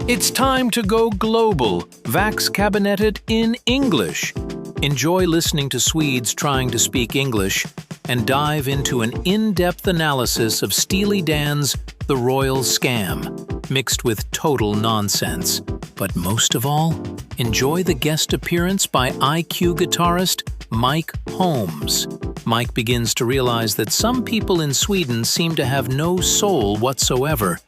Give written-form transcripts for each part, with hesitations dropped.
It's time to go global. Vaxkabinettet in English. Enjoy listening to Swedes trying to speak English and dive into an in-depth analysis of Steely Dan's The Royal Scam, mixed with total nonsense. But most of all, enjoy the guest appearance by IQ guitarist Mike Holmes. Mike begins to realize that some people in Sweden seem to have no soul whatsoever,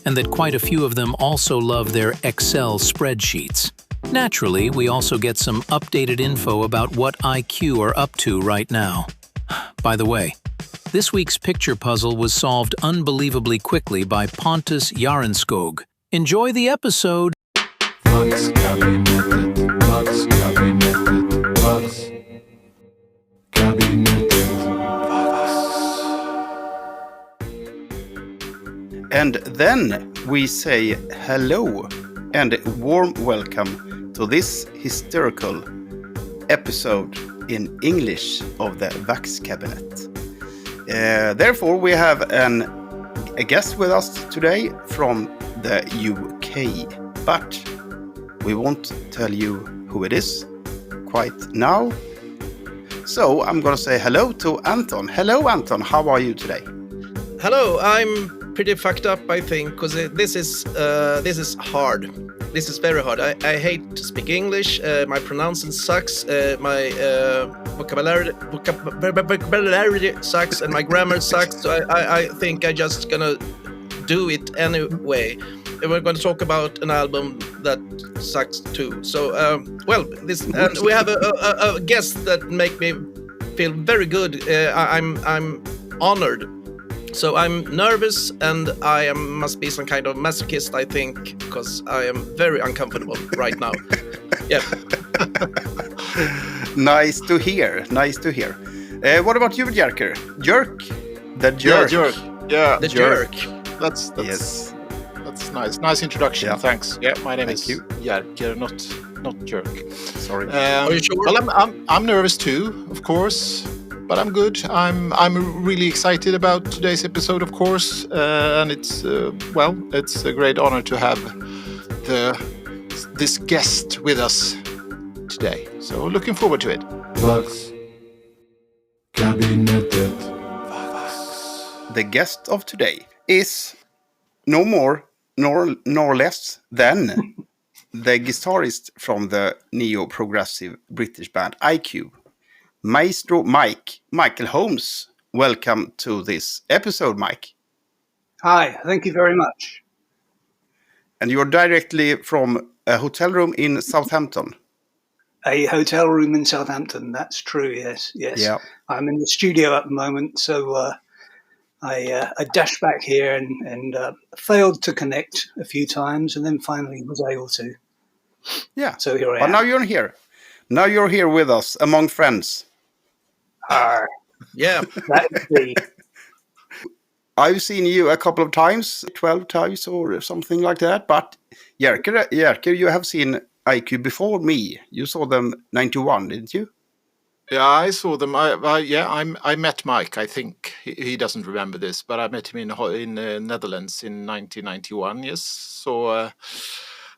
and that quite a few of them also love their Excel spreadsheets. Naturally, we also get some updated info about what IQ are up to right now. By the way, this week's picture puzzle was solved unbelievably quickly by Pontus Jarenskog. Enjoy the episode! Vaxkabinettet, Vaxkabinettet, Vaxkabinettet, And then we say hello and a warm welcome to this historical episode in English of the Vaxkabinet. Therefore, we have a guest with us today from the UK, but we won't tell you who it is quite now. So I'm going to say hello to Anton. Hello, Anton. How are you today? Hello, I'm pretty fucked up, I think, because this is hard. This is very hard. I hate to speak English. My pronouncing sucks. My vocabulary sucks, and my grammar sucks. So I think I'm just gonna do it anyway. We're going to talk about an album that sucks too. So, we have a guest that make me feel very good. I'm honored. So I'm nervous, and I must be some kind of masochist, I think, because I am very uncomfortable right now. Yeah. Nice to hear. Nice to hear. What about you, Jerker? Jerk? The jerk. Yeah, jerk. Yeah, The jerk. That's Yes. That's nice. Nice introduction. Yeah. Thanks. Yeah, my name Thank is you. Jerker, not jerk. Sorry. Are you sure? Well, I'm nervous too, of course, but I'm good. I'm really excited about today's episode, of course, and it's a great honor to have this guest with us today. So looking forward to it. Vaxkabinettet. The guest of today is no more nor less than the guitarist from the neo-progressive British band IQ, Maestro Michael Holmes. Welcome to this episode, Mike. Hi, thank you very much. And you're directly from a hotel room in Southampton. A hotel room in Southampton, that's true, yes. Yeah. I'm in the studio at the moment, so I dashed back here and failed to connect a few times, and then finally was able to. Yeah. So here I But am. now you're here. Now you're here with us among friends. Yeah. That is the I've seen you a couple of times, 12 times or something like that. But Jerker, you have seen IQ before me. You saw them 91, didn't you? Yeah, I saw them. I met Mike. I think he doesn't remember this, but I met him in Netherlands in 1991. Yes, so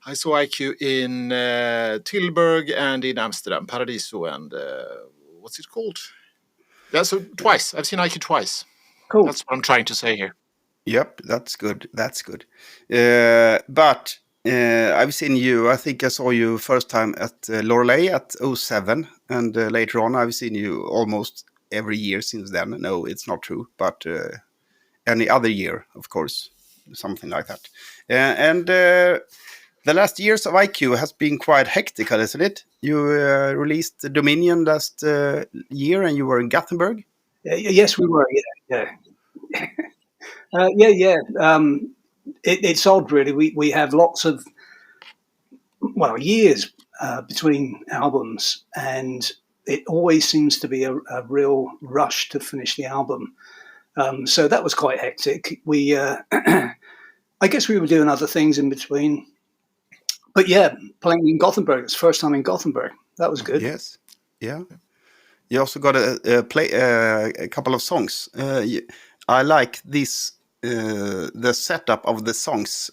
I saw IQ in Tilburg and in Amsterdam, Paradiso, and what's it called? Yeah, so twice. I've seen IQ twice. cool. That's what I'm trying to say here. Yep, that's good. That's good. But I've seen you. I think I saw you first time at Loreley at 07, and later on I've seen you almost every year since then. No, it's not true, but any other year, of course, something like that. And the last years of IQ has been quite hectic, hasn't it? You released Dominion last year, and you were in Gothenburg. Yes, we were, yeah. It's odd, really. We have lots of, years between albums, and it always seems to be a real rush to finish the album. So that was quite hectic. We, I guess we were doing other things in between. But yeah, playing in Gothenburg, it's first time in Gothenburg. That was good. Yes, yeah. You also got to play a couple of songs. I like this, the setup of the songs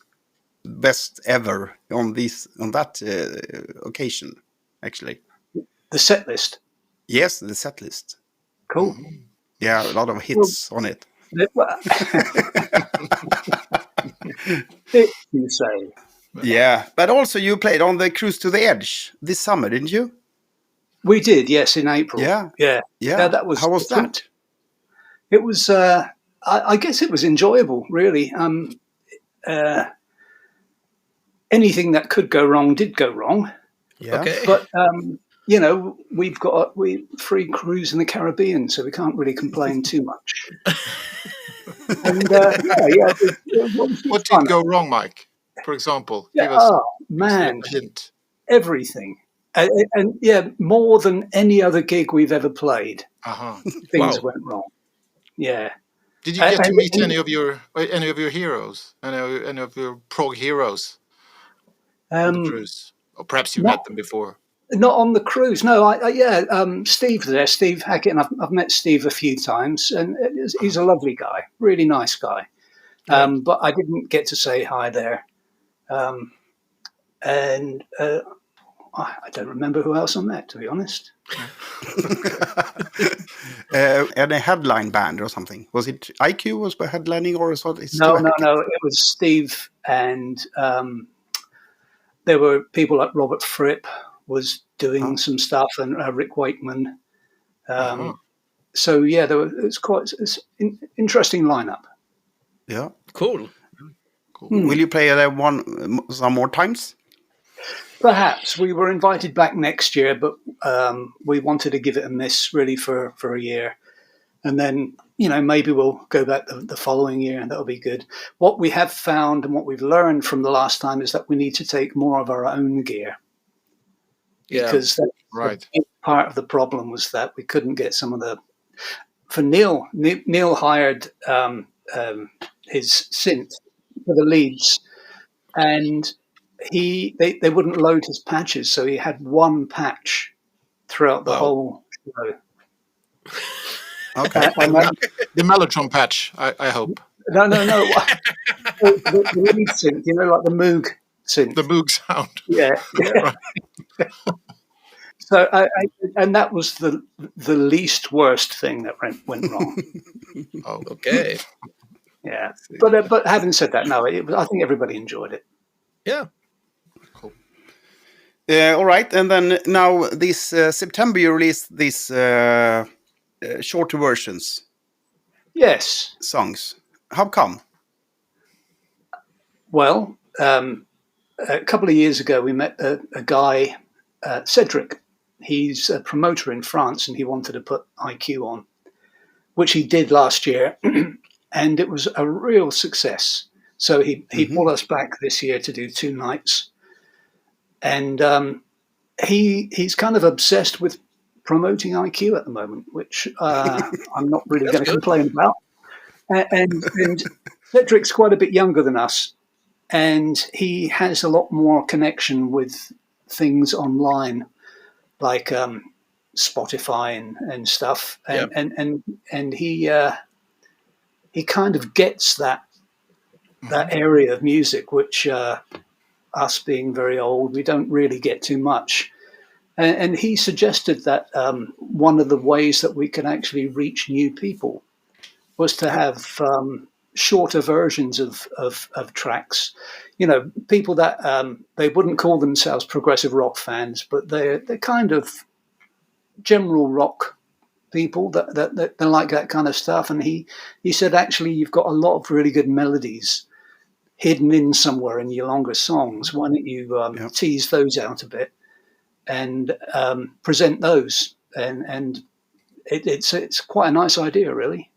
best ever on that occasion, actually? The set list. Yes, the set list. Cool. Yeah, a lot of hits on it. Well, it, you say. Yeah, but also you played on the Cruise to the Edge this summer, didn't you? We did, yes, in April. Yeah. Yeah. That was How was different. that? It was. I guess it was enjoyable, really. Anything that could go wrong did go wrong. Yeah. Okay. But we've got free cruise in the Caribbean, so we can't really complain too much. And What did go wrong, Mike? For example, Yeah, give us man, a hint. everything, and more than any other gig we've ever played. Uh-huh. Things Wow. went wrong. Yeah. Did you get to And- meet any of your heroes, any of your prog heroes on the cruise? Or perhaps you not- met them before. Not on the cruise. No, Steve there, Steve Hackett, and I've met Steve a few times, and he's a lovely guy, really nice guy. But I didn't get to say hi there. I don't remember who else I met, to be honest. And a headline band or something. Was it IQ was headlining or was it? No. It was Steve, and there were people like Robert Fripp was doing some stuff, and Rick Wakeman. So yeah, it's quite interesting lineup. Yeah. Cool. Will you play there some more times? Perhaps. We were invited back next year, but we wanted to give it a miss really for a year. And then, maybe we'll go back the following year, and that'll be good. What we have found and what we've learned from the last time is that we need to take more of our own gear. Yeah. Because Right. part of the problem was that we couldn't get some of the... For Neil hired his synth for the leads, and they wouldn't load his patches, so he had one patch throughout the whole show. Okay. The Mellotron patch, I hope. No. the lead synth, like the Moog synth. The Moog sound. Yeah. Right. So, and that was the least worst thing that went wrong. Oh, Okay. Yeah. But having said that, no, I think everybody enjoyed it. Yeah. All right. And then now this September you released these shorter versions, Yes. songs. How come? Well, a couple of years ago, we met a guy, Cedric. He's a promoter in France, and he wanted to put IQ on, which he did last year, and it was a real success. So he pulled us back this year to do 2 nights, and he's kind of obsessed with promoting IQ at the moment, which I'm not really going to complain about. And Cedric's quite a bit younger than us, and he has a lot more connection with things online, like Spotify and stuff, and he kind of gets that area of music, which us being very old, we don't really get too much. And he suggested that one of the ways that we can actually reach new people was to have shorter versions of tracks. People that they wouldn't call themselves progressive rock fans, but they're kind of general rock people that like that kind of stuff. And he said, actually, you've got a lot of really good melodies hidden in somewhere in your longer songs. Why don't you tease those out a bit and present those? And it's quite a nice idea, really.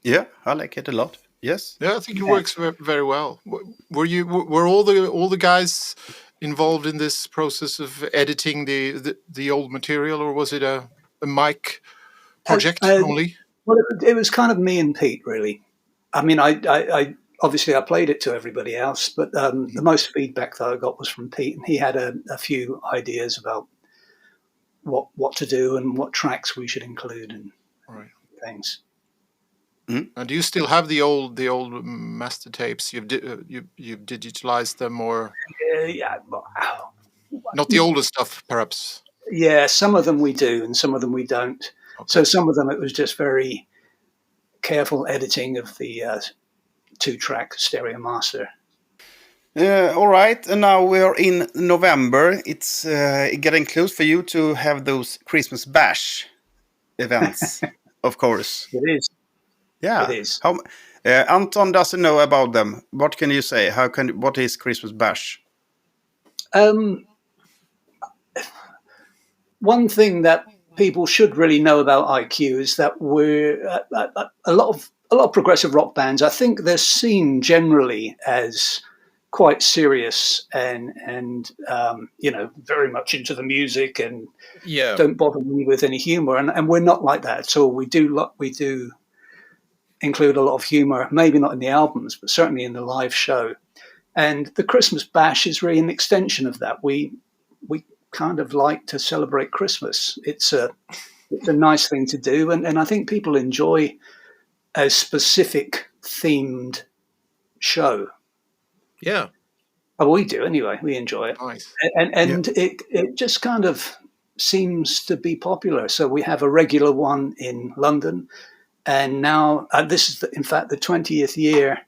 Yeah, I like it a lot. Yes. Yeah, I think it works very well. Were all the guys involved in this process of editing the old material, or was it a Mike project only? Well, it was kind of me and Pete, really. I mean, I obviously I played it to everybody else, but the most feedback that I got was from Pete, and he had a few ideas about what to do and what tracks we should include and things. And do you still have the old master tapes? You've digitalized them, or Yeah, not the older stuff, perhaps? yeah. Some of them we do, and some of them we don't. Okay. So some of them it was just very careful editing of the 2-track stereo master. All right, and now we're in November. It's getting close for you to have those Christmas bash events, of course. It is. Yeah. It is. How Anton doesn't know about them. What can you say? What is Christmas bash? One thing that people should really know about IQ is that we're a lot of progressive rock bands. I think they're seen generally as quite serious and very much into the music and don't bother me with any humor. And we're not like that at all. We do include a lot of humor, maybe not in the albums, but certainly in the live show. And the Christmas bash is really an extension of that. We kind of like to celebrate Christmas. It's a nice thing to do, and I think people enjoy a specific themed show. Yeah. Oh, we do anyway. We enjoy it. Nice. And it just kind of seems to be popular. So we have a regular one in London, and now this is in fact the 20th year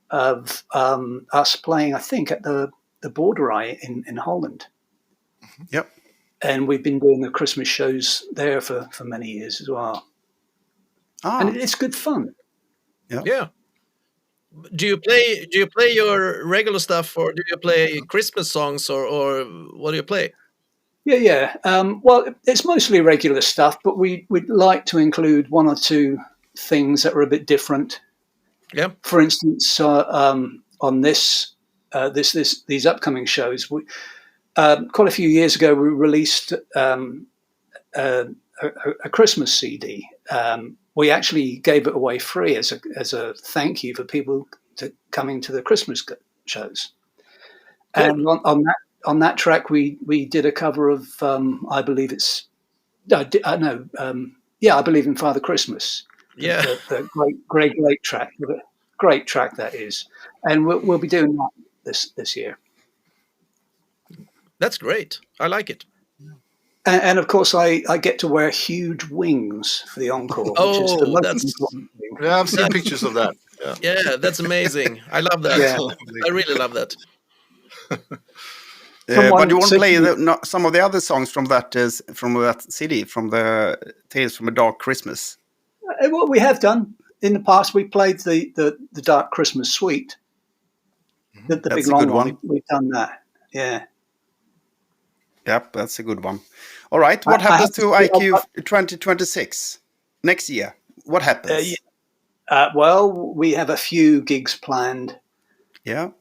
of us playing, I think, at the Bordereye in Holland. Yep. And we've been doing the Christmas shows there for many years as well. And it's good fun. Yeah. Do you play your regular stuff, or do you play Christmas songs, or what do you play? Yeah. Well, it's mostly regular stuff, but we'd like to include one or two things that are a bit different. Yeah. For instance, on these upcoming shows, quite a few years ago, we released a Christmas CD. We actually gave it away free as a thank you for people coming to the Christmas shows. Cool. And on that track, we did a cover of I believe it's I believe in Father Christmas. Yeah, the great track. Great track that is, and we'll be doing that this year. That's great. I like it. And of course, I get to wear huge wings for the encore. Which is the most important thing. Yeah, I've seen pictures of that. Yeah, that's amazing. I love that. Yeah. I really love that. But you want to play some of the other songs from that CD, from the Tales from a Dark Christmas? What we have done in the past, we played the Dark Christmas Suite, the big long one. We've done that. Yeah. Yep, that's a good one. All right, what happens to IQ 2026 next year? What happens? Well, we have a few gigs planned. Yeah.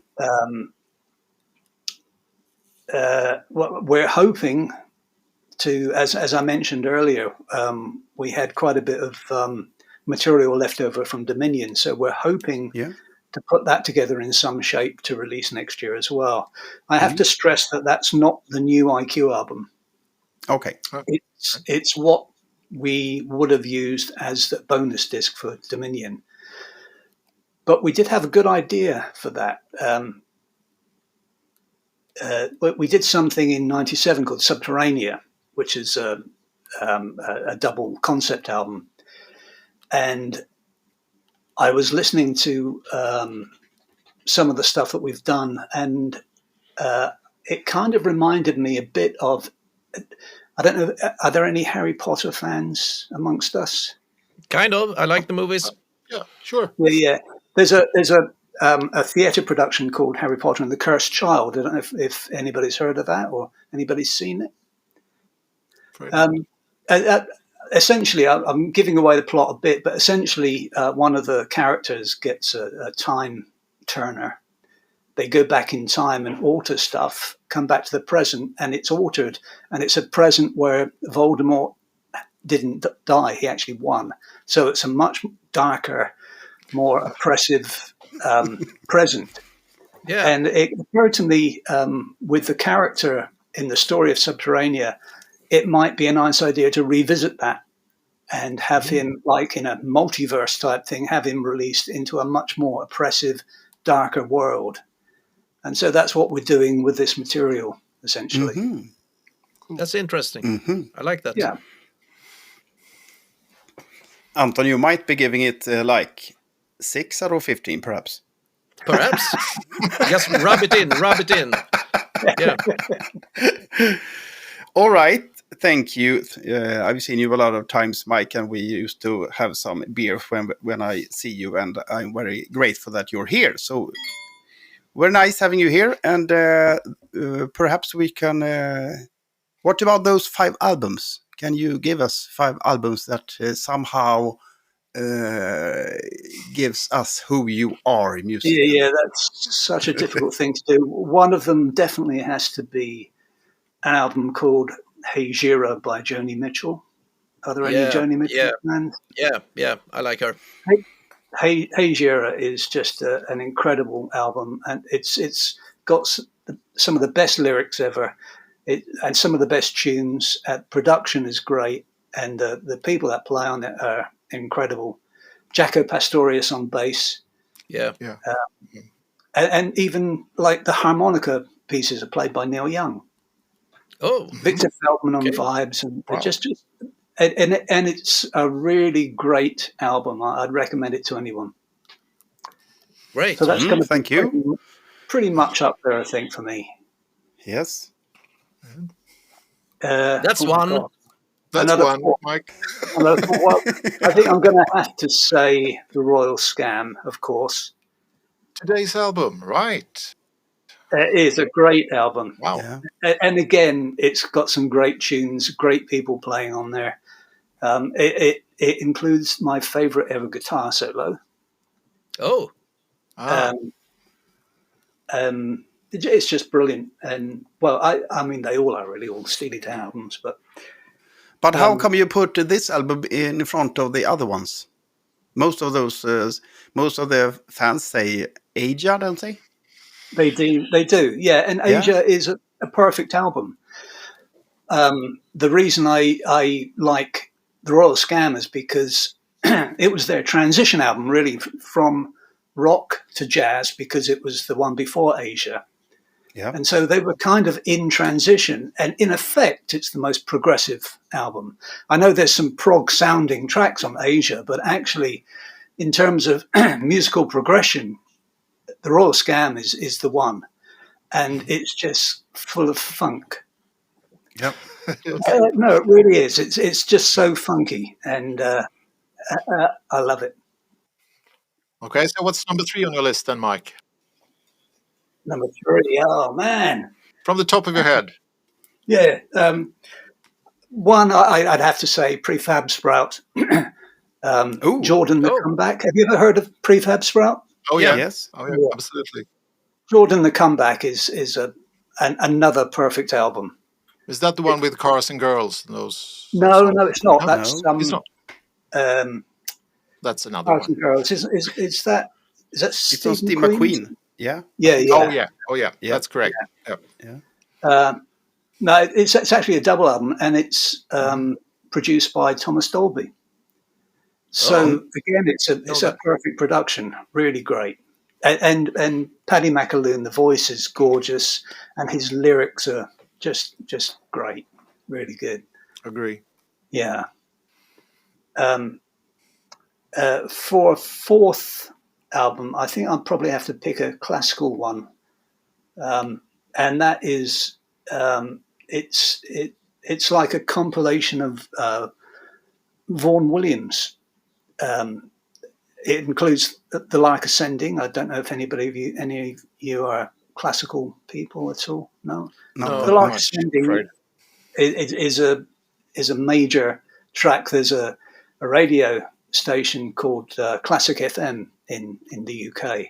We're hoping to, as I mentioned earlier, we had quite a bit of material left over from Dominion, so we're hoping to put that together in some shape to release next year as well. I have to stress that that's not the new IQ album. Okay. It's what we would have used as the bonus disc for Dominion. But we did have a good idea for that. We did something in '97 called Subterranea, which is a double concept album. And I was listening to some of the stuff that we've done, and it kind of reminded me a bit of, I don't know, are there any Harry Potter fans amongst us? Kind of. I like the movies. Yeah, sure. Yeah. There's a theatre production called Harry Potter and the Cursed Child. I don't know if anybody's heard of that or anybody's seen it. Essentially, I'm giving away the plot a bit, but essentially one of the characters gets a time turner. They go back in time and alter stuff, come back to the present, and it's altered. And it's a present where Voldemort didn't die. He actually won. So it's a much darker, more oppressive present. Yeah. And it occurred to me with the character in the story of Subterranea, it might be a nice idea to revisit that and have him, like in a multiverse type thing, have him released into a much more oppressive, darker world. And so that's what we're doing with this material, essentially. That's interesting. I like that. Yeah. Anton, you might be giving it like 6 out of 15, perhaps. Perhaps. Just rub it in. Yeah. All right. Thank you. I've seen you a lot of times, Mike, and we used to have some beers when I see you, and I'm very grateful that you're here. So very nice having you here, and perhaps we can... what about those 5 albums? Can you give us 5 albums that somehow gives us who you are in music? Yeah, that's such a difficult thing to do. One of them definitely has to be an album called Hey Gira by Joni Mitchell. Are there any Joni Mitchell fans? Yeah, I like her. Hey Gira is just an incredible album, and it's got some of the best lyrics ever, and some of the best tunes. Production is great, and the people that play on it are incredible. Jaco Pastorius on bass. Yeah. And even like the harmonica pieces are played by Neil Young. Oh, Victor Feldman on vibes, and and it's a really great album. I'd recommend it to anyone. Great. So that's going to thank you. Pretty much up there, I think, for me. Yes. That's one. God. That's Another one, 4. Mike. Well, I think I'm going to have to say The Royal Scam, of course. Today's album, right? It is a great album. Wow. Yeah. And again, it's got some great tunes, great people playing on there. It includes my favorite ever guitar solo. Oh. It's just brilliant. And well, I mean, they all are really all Steely Dan albums, But how come you put this album in front of the other ones? Most of the fans say Aja, don't they? They do, yeah. And Aja is a perfect album. The reason I like The Royal Scam is because it was their transition album, really, from rock to jazz, because it was the one before Aja. Yeah. And so they were kind of in transition. And in effect, it's the most progressive album. I know there's some prog-sounding tracks on Aja, but actually, in terms of musical progression, The Royal Scam is the one. And it's just full of funk. Yep. No, it really is. It's just so funky. And I love it. Okay, so what's number 3 on your list then, Mike? Number 3, oh man. From the top of your head. Yeah. One, I'd have to say Prefab Sprout. Jordan the Comeback. Have you ever heard of Prefab Sprout? Oh, yeah. Yes. Oh, yeah, absolutely. Jordan the Comeback is another perfect album. Is that the one with cars and girls? Those? No, it's not. No, That's it's not. That's another Cars one. and Girls. Is that It's not Steve McQueen? McQueen. Yeah. Yeah. Oh, yeah. That's correct. Yeah. No, it's actually a double album, and it's produced by Thomas Dolby. So again, it's a perfect production, really great. And Paddy McAloon, the voice is gorgeous, and his lyrics are just great, really good. Agree. Yeah. For a fourth album, I think I'll probably have to pick a classical one, and that is it's like a compilation of Vaughan Williams. It includes the Lark Ascending. I don't know if any of you are classical people at all. No. The Lark Ascending is a major track. There's a radio station called Classic FM in the UK,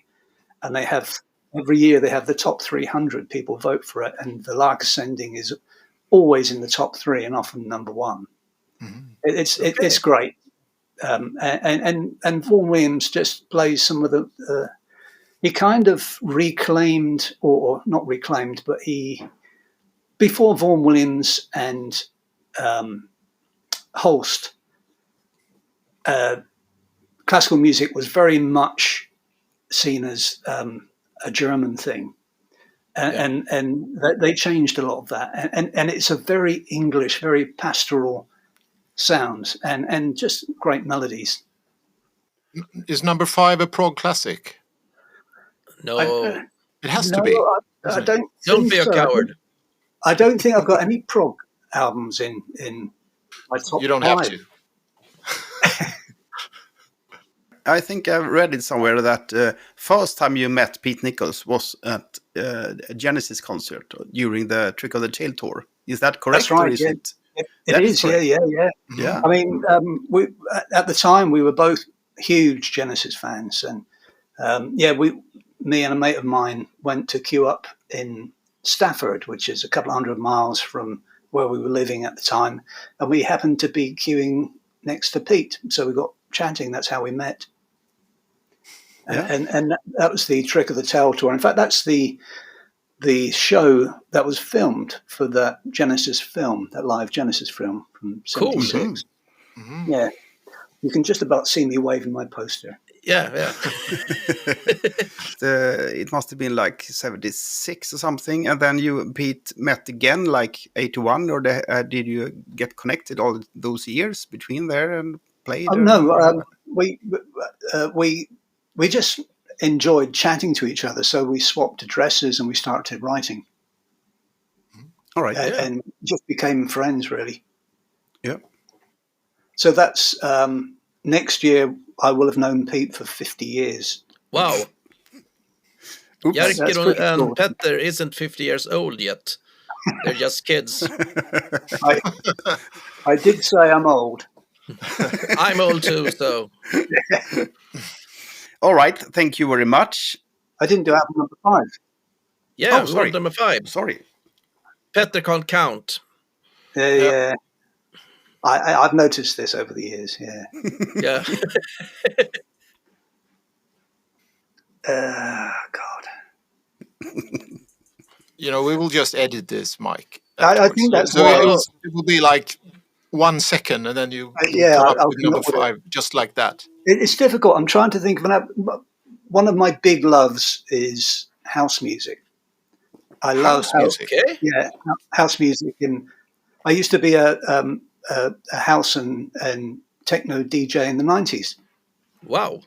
and they have every year they have the top 300 people vote for it, and the Lark Ascending is always in the top 3 and often number 1. Mm-hmm. It's great. And Vaughan Williams just plays some of the. He kind of reclaimed, or not reclaimed, but before Vaughan Williams and Holst, classical music was very much seen as a German thing. And they changed a lot of that. And it's a very English, very pastoral sounds and just great melodies. Is number 5 a prog classic? No, It has No, to be. I don't. don't think be a so. coward. I don't think I've got any prog albums in my top You don't 5. have to. I think I've read it somewhere that first time you met Pete Nichols was at a Genesis concert during the Trick of the Tail tour. Is that correct? That's right. Or is Yeah. it? It That is. is correct. Yeah. Yeah. I mean, we at the time we were both huge Genesis fans, and me and a mate of mine went to queue up in Stafford, which is a couple of 100 miles from where we were living at the time, and we happened to be queuing next to Pete, so we got chatting. That's how we met. Yeah. And that was the Trick of the Tail tour. In fact, that's the show that was filmed for that Genesis film, that live Genesis film from Cool. '76. Yeah, you can just about see me waving my poster. Yeah. It must have been like 76 or something. And then you, Pete, met again like 81, or did you get connected all those years between there and played? Oh, no, we just enjoyed chatting to each other, so we swapped addresses and we started writing. All right. And just became friends, really. Yeah. So that's next year. I will have known Pete for 50 years. Wow. Oops. That's Jerker pretty and cool. Petter isn't 50 years old yet. They're just kids. I did say I'm old. I'm old too, so. All right. Thank you very much. I didn't do album number 5. Yeah, Oh, sorry. number 5. Sorry. Petter can't count. Yeah. I've noticed this over the years. Yeah. Yeah. God. We will just edit this, Mike. I think that's so why. it will be like 1 second, and then you Yeah, come up I'll with come number up with it. 5, just like that. It's difficult. I'm trying to think of one of my big loves is house music. I love House music. Okay. Yeah, house music. And I used to be a house and techno DJ in the 90s. Wow.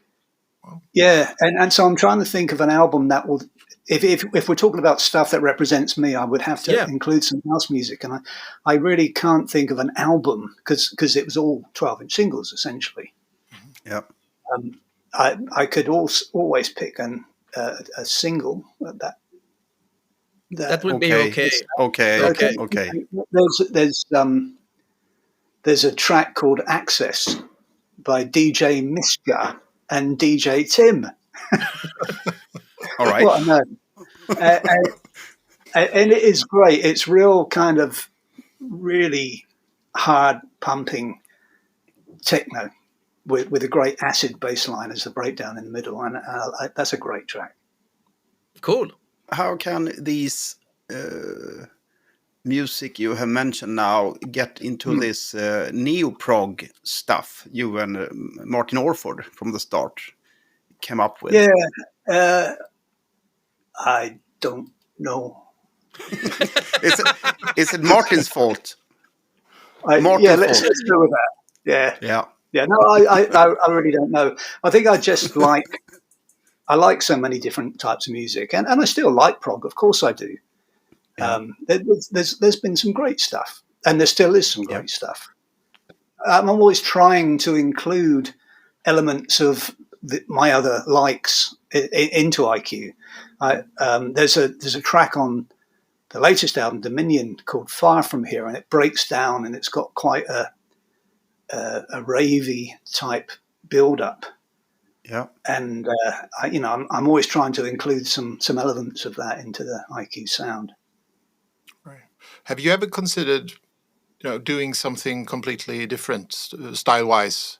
Yeah, and so I'm trying to think of an album that will, if we're talking about stuff that represents me, I would have to include some house music. And I really can't think of an album because it was all 12-inch singles, essentially. Yeah. I could always pick a single That would be okay. Okay. There's a track called Access by DJ Miska and DJ Tim. All right. What a name. And it is great. It's real kind of really hard pumping techno with a great acid bass line as the breakdown in the middle. And that's a great track. Cool. How can these music you have mentioned now get into this neo-prog stuff you and Martin Orford from the start came up with? Yeah, I don't know. Is it Martin's fault? Let's go with that. Yeah. No, I really don't know. I think I just I like so many different types of music, and I still like prog. Of course, I do. Yeah. There's been some great stuff, and there still is some great stuff. I'm always trying to include elements of my other likes into IQ. There's a track on the latest album, Dominion, called "Far From Here," and it breaks down, and it's got quite a ravey type build up. Yeah, and I'm always trying to include some elements of that into the IQ sound. Right. Have you ever considered, doing something completely different style-wise,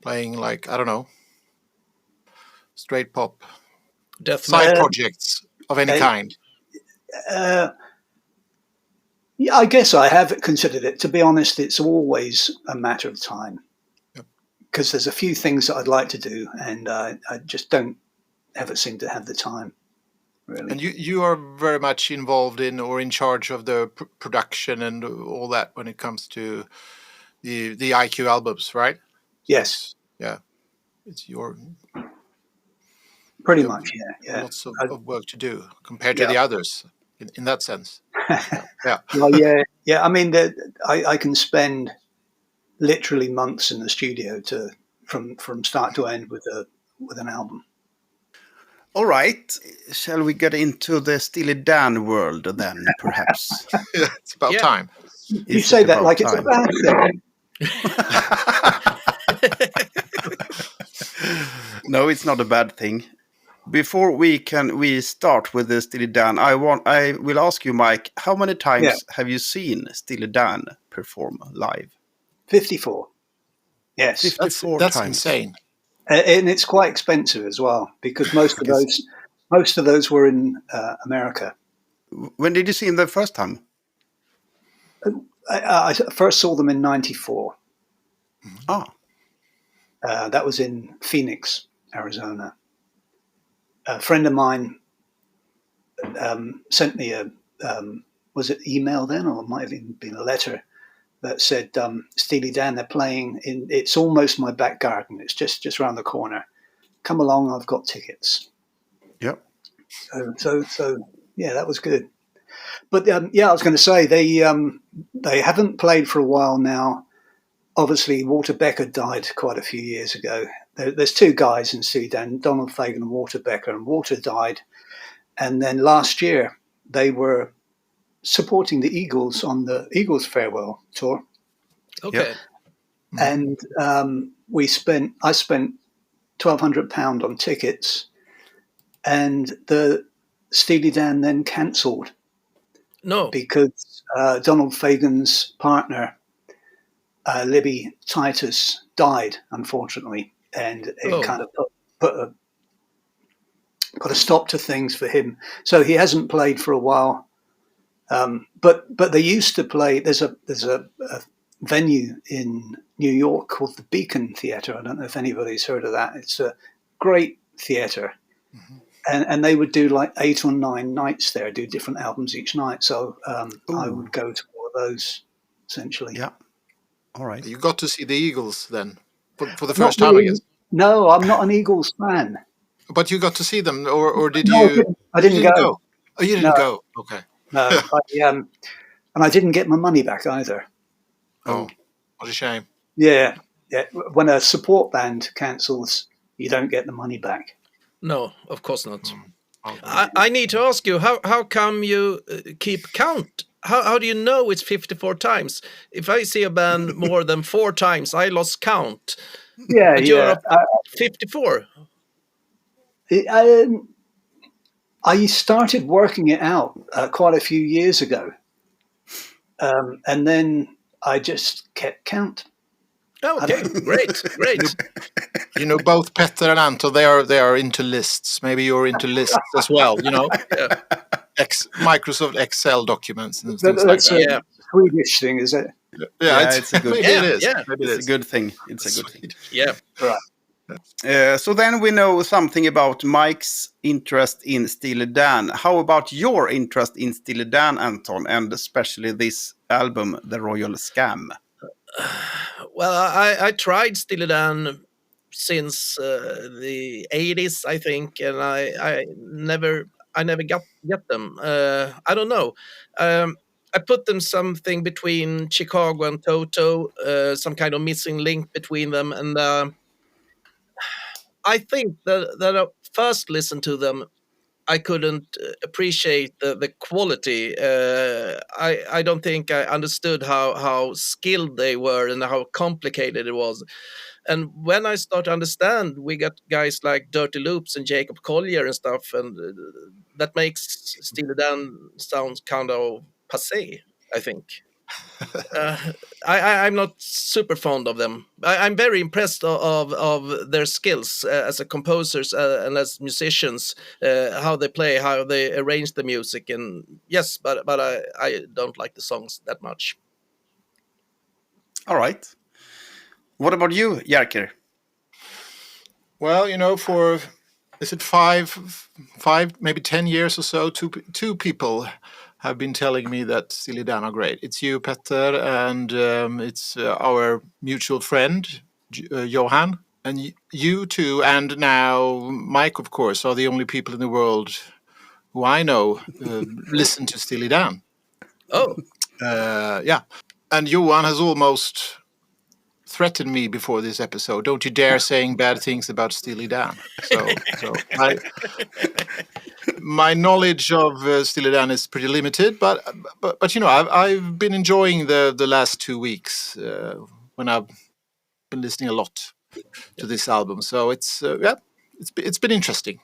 playing like, I don't know, straight pop, Death side projects of any kind? Yeah, I guess I have considered it. To be honest, it's always a matter of time. Yep. because there's a few things that I'd like to do, and I just don't ever seem to have the time, really. And you are very much involved in or in charge of the production and all that when it comes to the IQ albums, right? Yes. It's your Pretty you have much, yeah. lots of work to do compared to the others in that sense. Yeah. Well, yeah. I mean, I can spend literally months in the studio from start to end with an album. All right. Shall we get into the Steely Dan world then, perhaps? It's about time. You Is say it that about like it's a time? bad thing. No, it's not a bad thing. Before we start with the Steely Dan, I will ask you, Mike, how many times have you seen Steely Dan perform live? 54. Yes. 54 That's times. insane. And it's quite expensive as well, because most of those were in America. When did you see him the first time? I first saw them in '94. Ah, That was in Phoenix, Arizona. A friend of mine sent me was it email then, or it might have even been a letter that said, Steely Dan, they're playing it's almost my back garden. It's just around the corner. Come along, I've got tickets. yep. So yeah, that was good. But I was going to say they haven't played for a while now. Obviously, Walter Becker died quite a few years ago. There's two guys in Steely Dan, Donald Fagen and Walter Becker, and Walter died. And then last year, they were supporting the Eagles on the Eagles farewell tour. Okay. And I spent £1,200 on tickets, and the Steely Dan then cancelled No. because Donald Fagen's partner, Libby Titus, died, unfortunately, and it kind of put a stop to things for him. So he hasn't played for a while. But they used to play. There's a venue in New York called the Beacon Theatre. I don't know if anybody's heard of that. It's a great theatre, and they would do like 8 or 9 nights there, do different albums each night. So I would go to all of those essentially. Yeah. All right. You got to see the Eagles then for the Not first time, really. I guess. No, I'm not an Eagles fan. But you got to see them, or did No, you? I didn't you go. Oh, you didn't No. go. Okay. No, and I didn't get my money back either. Oh, what a shame. Yeah. When a support band cancels, you don't get the money back. No, of course not. Oh, I need to ask you, how come you keep count? How do you know it's 54 times? If I see a band more than 4 times, I lost count. Yeah, But you're yeah. up 54. I started working it out quite a few years ago, and then I just kept count. Oh, okay, great. You know, both Petter and Anto, they are into lists. Maybe you're into lists as well. You know, Microsoft Excel documents and things like That's that. a Swedish thing, is it? Yeah, it's a good. Maybe it is. Yeah. Maybe it It's is. a good thing. It's a good thing. Yeah. Right. So then we know something about Mike's interest in Steely Dan. How about your interest in Steely Dan, Anton, and especially this album, The Royal Scam? Well, I tried Steely Dan since the 80s, I think, and I never get them. I don't know. I put them something between Chicago and Toto, some kind of missing link between them, and I think that I first listened to them, I couldn't appreciate the quality. I don't think I understood how skilled they were and how complicated it was. And when I start to understand, we got guys like Dirty Loops and Jacob Collier and stuff, and that makes Steely Dan sound kind of passé, I think. I'm not super fond of them. I'm very impressed of their skills as a composers and as musicians, how they play, how they arrange the music, and yes, but I don't like the songs that much. All right. What about you, Jerker? Well, for is it five, maybe 10 years or so, two people have been telling me that Steely Dan are great. It's you, Petter, and it's our mutual friend, Johan, and you too, and now Mike, of course, are the only people in the world who I know listen to Steely Dan. Oh, Yeah. And Johan has almost threatened me before this episode. Don't you dare saying bad things about Steely Dan. So my knowledge of Steely Dan is pretty limited, but I've been enjoying the last 2 weeks when I've been listening a lot to this album. So it's been interesting.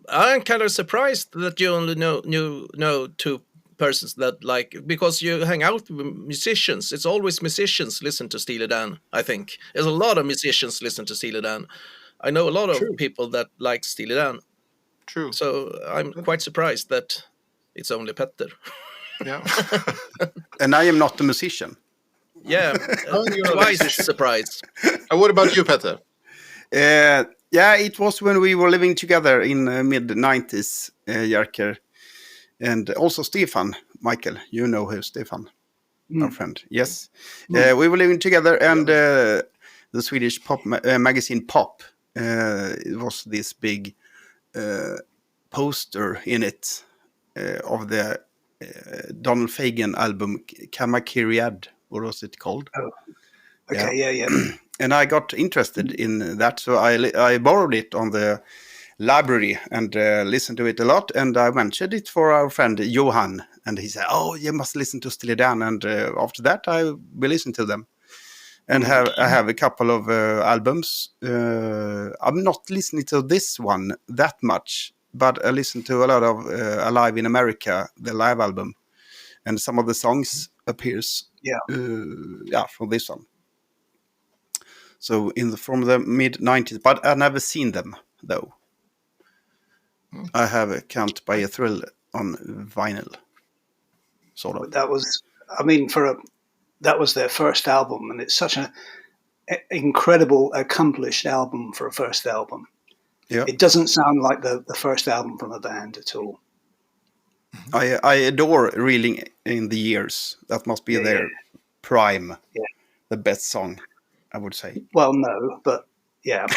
I'm kind of surprised that you only know two persons that like, because you hang out with musicians. It's always musicians listen to Steely Dan. I think there's a lot of musicians listen to Steely Dan. I know a lot of people that like Steely Dan. True. So I'm quite surprised that it's only Petter. Yeah. And I am not a musician. Yeah, twice surprised. And what about you, Petter? Yeah, it was when we were living together in mid-90s, Jerker. And also Stefan, Michael, you know who Stefan, our friend. Yes. We were living together, and the Swedish pop magazine Pop, it was this big poster in it of the Donald Fagen album Kamakiriad. What was it called? Oh, okay, yeah. And I got interested in that, so I borrowed it on the library and listened to it a lot. And I mentioned it for our friend Johan, and he said, "Oh, you must listen to Steely Dan." And after that, I will listen to them. And I have a couple of albums. I'm not listening to this one that much, but I listen to a lot of Alive in America, the live album, and some of the songs appears from this one. So from the mid-90s, but I've never seen them though. I have a Can't Buy a Thrill on vinyl, sort of. That was, that was their first album, and it's such an incredible, accomplished album for a first album. Yeah, it doesn't sound like the first album from a band at all. I adore Reeling in the Years. That must be their prime, the best song, I would say. Well, no, but yeah.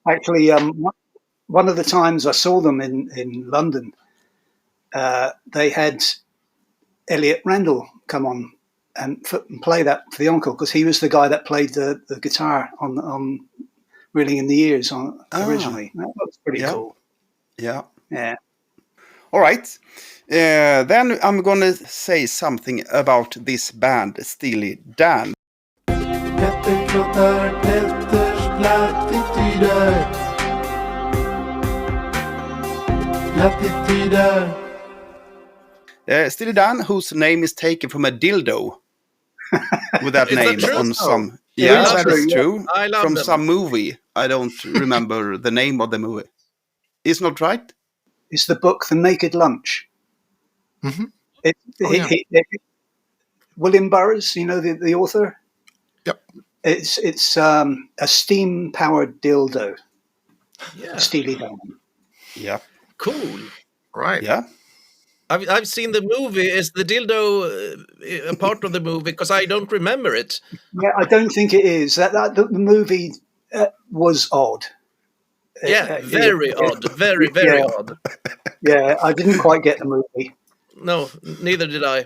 Actually, one of the times I saw them in London, they had Elliot Randall come on and play that for the encore, because he was the guy that played the guitar on Reeling in the Years originally. That was pretty cool. Yeah. All right. Then I'm going to say something about this band, Steely Dan. Petter pratar Petters plattityder. Plattityder. Steely Dan, whose name is taken from a dildo with that name on some. Yeah, that is true. I love from them. Some movie. I don't remember the name of the movie. It's not right? It's the book The Naked Lunch. Mm-hmm. William Burroughs, you know the author? Yep. It's a steam-powered dildo. Yeah. Steely Dan. Yeah. Cool. Right. Yeah. I've seen the movie. Is the dildo a part of the movie? Because I don't remember it. Yeah, I don't think it is. The movie was odd. Yeah, very odd. Very, very odd. Yeah, I didn't quite get the movie. No, neither did I.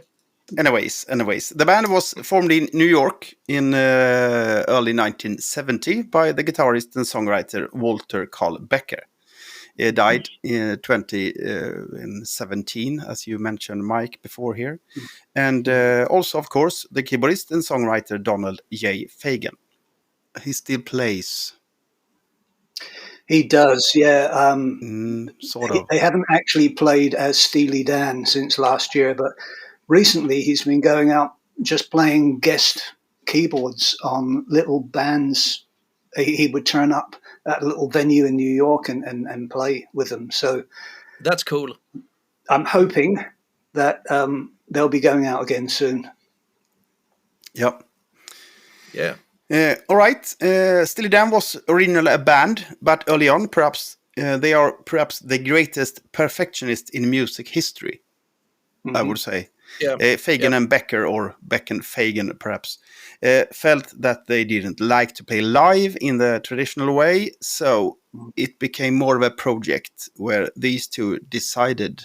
Anyways, the band was formed in New York in early 1970 by the guitarist and songwriter Walter Carl Becker. He died in 2017, as you mentioned, Mike, before here. And also, of course, the keyboardist and songwriter Donald J. Fagen. He still plays. He does, yeah. Sort of. They haven't actually played as Steely Dan since last year, but recently he's been going out just playing guest keyboards on little bands. He would turn up at a little venue in New York and play with them. So that's cool. I'm hoping that they'll be going out again soon. Yep. Yeah. All right. Steely Dan was originally a band, but early on, perhaps they are perhaps the greatest perfectionists in music history, I would say. Yeah. Fagan and Becker, or Beck and Fagan perhaps, felt that they didn't like to play live in the traditional way, so it became more of a project where these two decided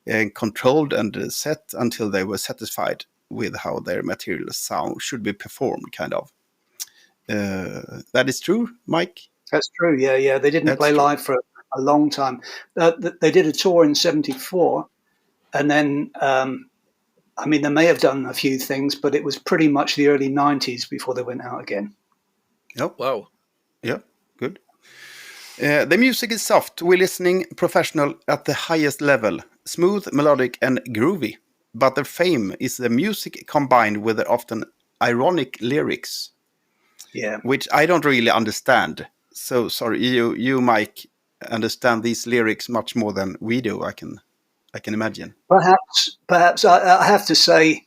and controlled and set until they were satisfied with how their material sound should be performed, kind of. That is true, Mike? That's true. Yeah. They didn't That's play true. live for a long time. They did a tour in '74, and then I mean, they may have done a few things, but it was pretty much the early '90s before they went out again. Yep. Wow. Yeah, good. The music is soft, we're listening professional at the highest level, smooth, melodic, and groovy. But their fame is the music combined with the often ironic lyrics, Yeah. which I don't really understand. So sorry, you Mike, understand these lyrics much more than we do. I can imagine. Perhaps I have to say,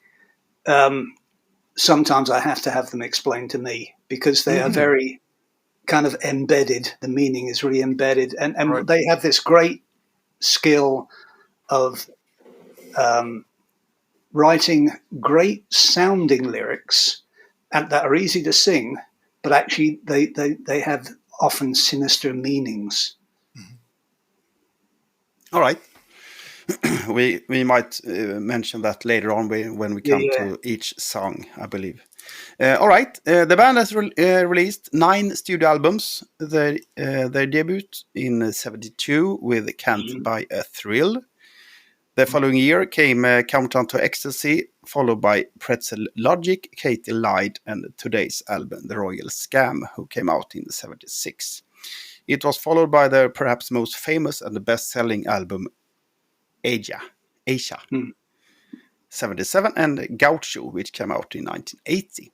sometimes I have to have them explained to me because they are very kind of embedded. The meaning is really embedded, and Right. they have this great skill of writing great sounding lyrics and that are easy to sing, but actually they have often sinister meanings. All right. we might mention that later on when we come to each song, I believe. All right. The band has released 9 studio albums. Their debut in '72 with Can't Buy a Thrill. The following year came Countdown to Ecstasy, followed by Pretzel Logic, Katie Lied, and today's album, The Royal Scam, who came out in '76. It was followed by their perhaps most famous and the best-selling album, Asia, 77, and Gaucho, which came out in 1980.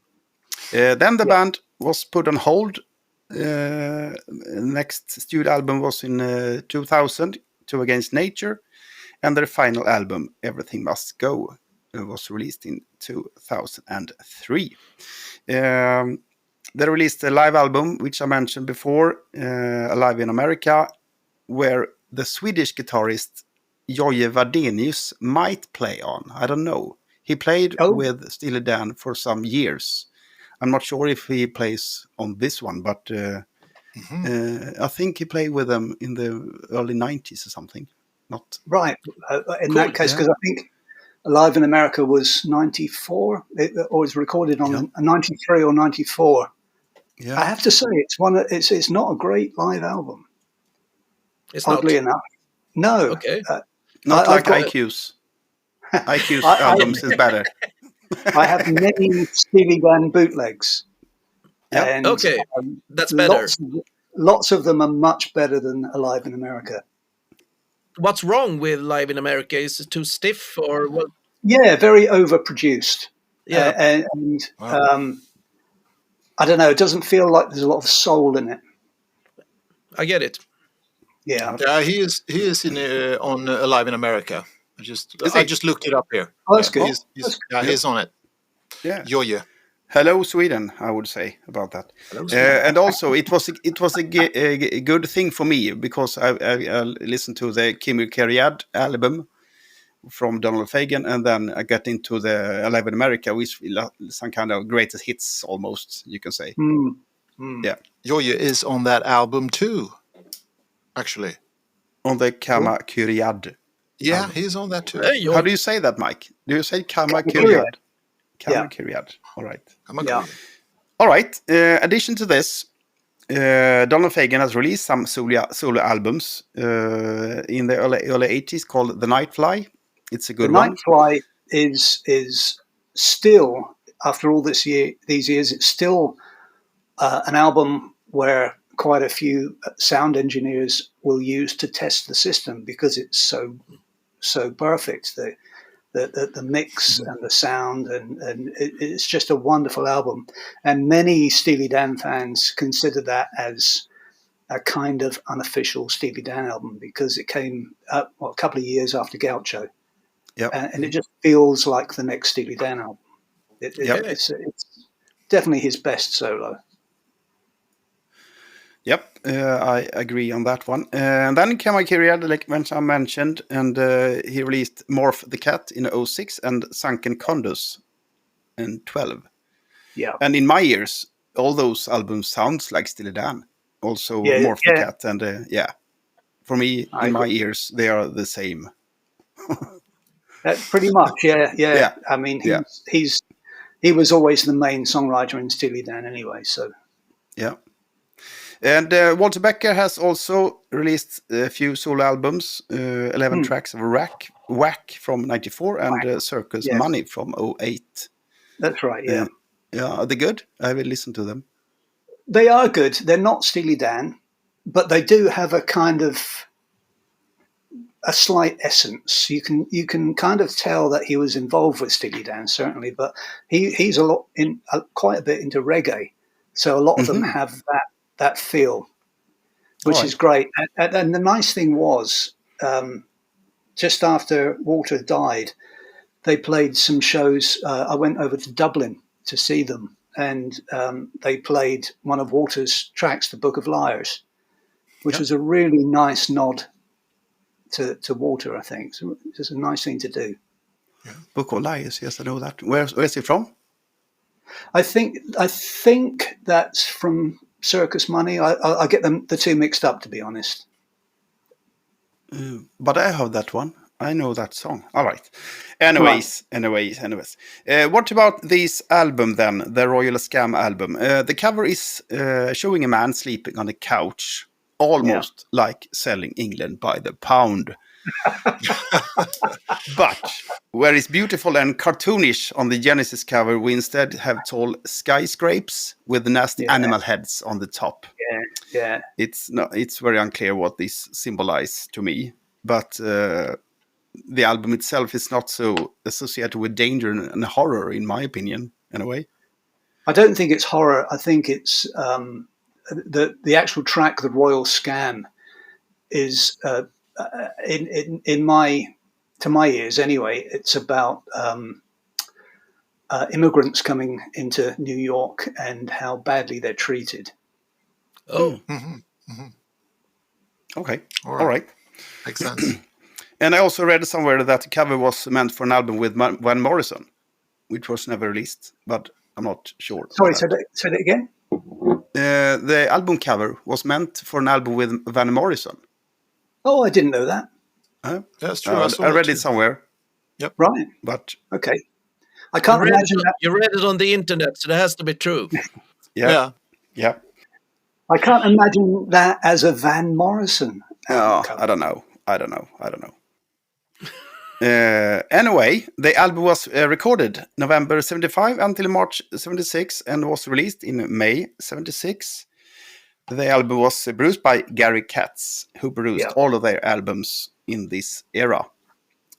Then the band was put on hold. Next studio album was in 2000, Two Against Nature, and their final album, Everything Must Go, was released in 2003. They released a live album, which I mentioned before, Alive in America, where the Swedish guitarist Jojje Wadenius might play on. I don't know. He played with Steely Dan for some years. I'm not sure if he plays on this one, but I think he played with them in the early 90s or something. Not Right. In that case, because I think Alive in America was '94, or was recorded on 93 or '94. Yeah. I have to say, it's not a great live album. It's oddly not. enough. No. Okay. Not I've like got- IQ's. IQ's albums is better. I have many Steely Dan bootlegs. Yeah. And, Okay. That's better. Lots of them are much better than Alive in America. What's wrong with Live in America? Is it too stiff or what? Yeah, very overproduced. Yeah. And I don't know, it doesn't feel like there's a lot of soul in it. I get it. Yeah. Yeah, he is in on Alive in America. I just looked it up here. Oh, that's good. He's on it. Yeah. Jojje. Hello, Sweden, I would say about that. And also, it was a good thing for me because I listened to the Kimmy Cariad album from Donald Fagen, and then I got into the Alive in America, which some kind of greatest hits, almost, you can say. Yeah. Jojje is on that album too, actually. On the Kama Cariad. Yeah, he's on that too. Hey, How do you say that, Mike? Do you say Kama Cariad? Kama Cariad. All right. All right. Addition to this, Donald Fagen has released some solo albums in the early 80s called The Nightfly. It's a good The one. Nightfly is still, after all these years, it's still an album where quite a few sound engineers will use to test the system because it's so perfect. The mix and the sound, and it's just a wonderful album. And many Steely Dan fans consider that as a kind of unofficial Steely Dan album because it came a couple of years after Gaucho. Yep. And it just feels like the next Steely Dan album. It's definitely his best solo. Yep, I agree on that one. And then came my career, like I mentioned, and he released Morph the Cat in 06 and Sunken Condos in 12. Yeah. And in my ears, all those albums sounds like Steely Dan. Also Yeah, Morph the yeah. Cat, and for me, I in my agree. ears, they are the same. Pretty much, yeah. Yeah. I mean, Yeah. he was always the main songwriter in Steely Dan anyway, so. Yeah. And Walter Becker has also released a few solo albums, 11 tracks of Whack from 94 and Circus Yes. Money from 08. That's right, yeah. Are they good? I will listen to them. They are good. They're not Steely Dan, but they do have a kind of a slight essence. You can kind of tell that he was involved with Steely Dan, certainly, but he's quite a bit into reggae. So a lot of them have that feel, which is great. And the nice thing was, just after Walter died, they played some shows. I went over to Dublin to see them, and they played one of Walter's tracks, The Book of Liars, which was a really nice nod to Walter, I think. So it's a nice thing to do. Yeah. Book of Liars, yes, I know that. Where's he from? I think that's from Circus Money. I get the two mixed up, to be honest. But I have that one. I know that song. All right. Anyways. What about this album then? The Royal Scam album. The cover is showing a man sleeping on a couch, almost like selling England by the pound. But where it's beautiful and cartoonish on the Genesis cover, we instead have tall skyscrapes with nasty animal heads on the top. Yeah. It's very unclear what this symbolizes to me, but the album itself is not so associated with danger and horror, in my opinion, in a way. I don't think it's horror. I think it's the actual track, The Royal Scam, is to my ears anyway. It's about immigrants coming into New York and how badly they're treated. Oh. Okay. All right. Makes sense. And I also read somewhere that the cover was meant for an album with Van Morrison, which was never released, but I'm not sure. Sorry, say that again? The album cover was meant for an album with Van Morrison. Oh, I didn't know that. That's true. I read it somewhere. Yep. Right. But okay. I can't imagine that. You read it on the internet, so it has to be true. Yeah. I can't imagine that as a Van Morrison. I don't know. Anyway, the album was recorded November 75 until March 76 and was released in May 76. The album was produced by Gary Katz, who produced all of their albums in this era.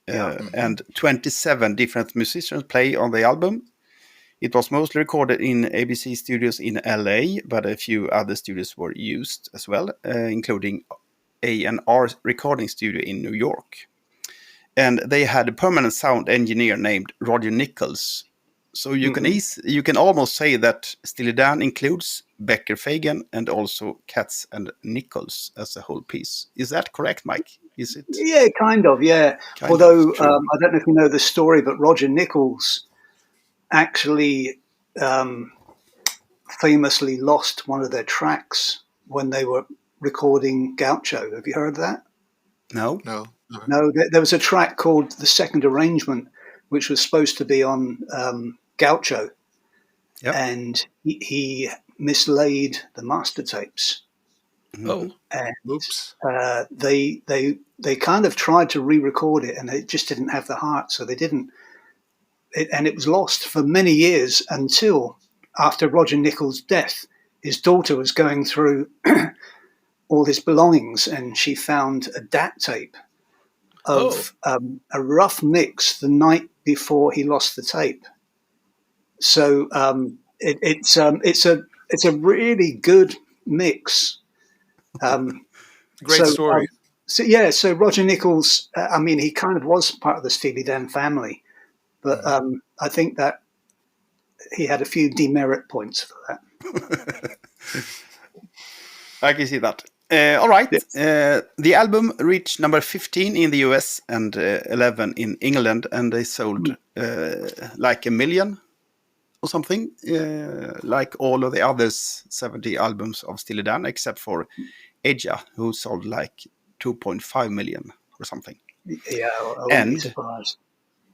And 27 different musicians play on the album. It was mostly recorded in ABC studios in LA, but a few other studios were used as well, including A&R recording studio in New York. And they had a permanent sound engineer named Roger Nichols. So you can almost say that Steely Dan includes Becker, Fagan, and also Katz and Nichols as a whole piece. Is that correct, Mike? Is it? Yeah, kind of, yeah. Although I don't know if you know the story, but Roger Nichols actually famously lost one of their tracks when they were recording Gaucho. Have you heard of that? No. No, there was a track called The Second Arrangement, which was supposed to be on Gaucho. Yep. And he mislaid the master tapes. Oh. And Oops. they kind of tried to re-record it, and it just didn't have the heart, so they didn't. And it was lost for many years until after Roger Nichols' death. His daughter was going through all his belongings, and she found a DAT tape of a rough mix the night before he lost the tape. So it's a really good mix. Great story. So Roger Nichols, he kind of was part of the Steely Dan family, but I think that he had a few demerit points for that. I can see that. All right. Yes. The album reached number 15 in the US and 11 in England, and they sold like 1 million or something, like all of the other 70 albums of Steely Dan, except for Aja, who sold like 2.5 million or something. Yeah, I wouldn't be surprised.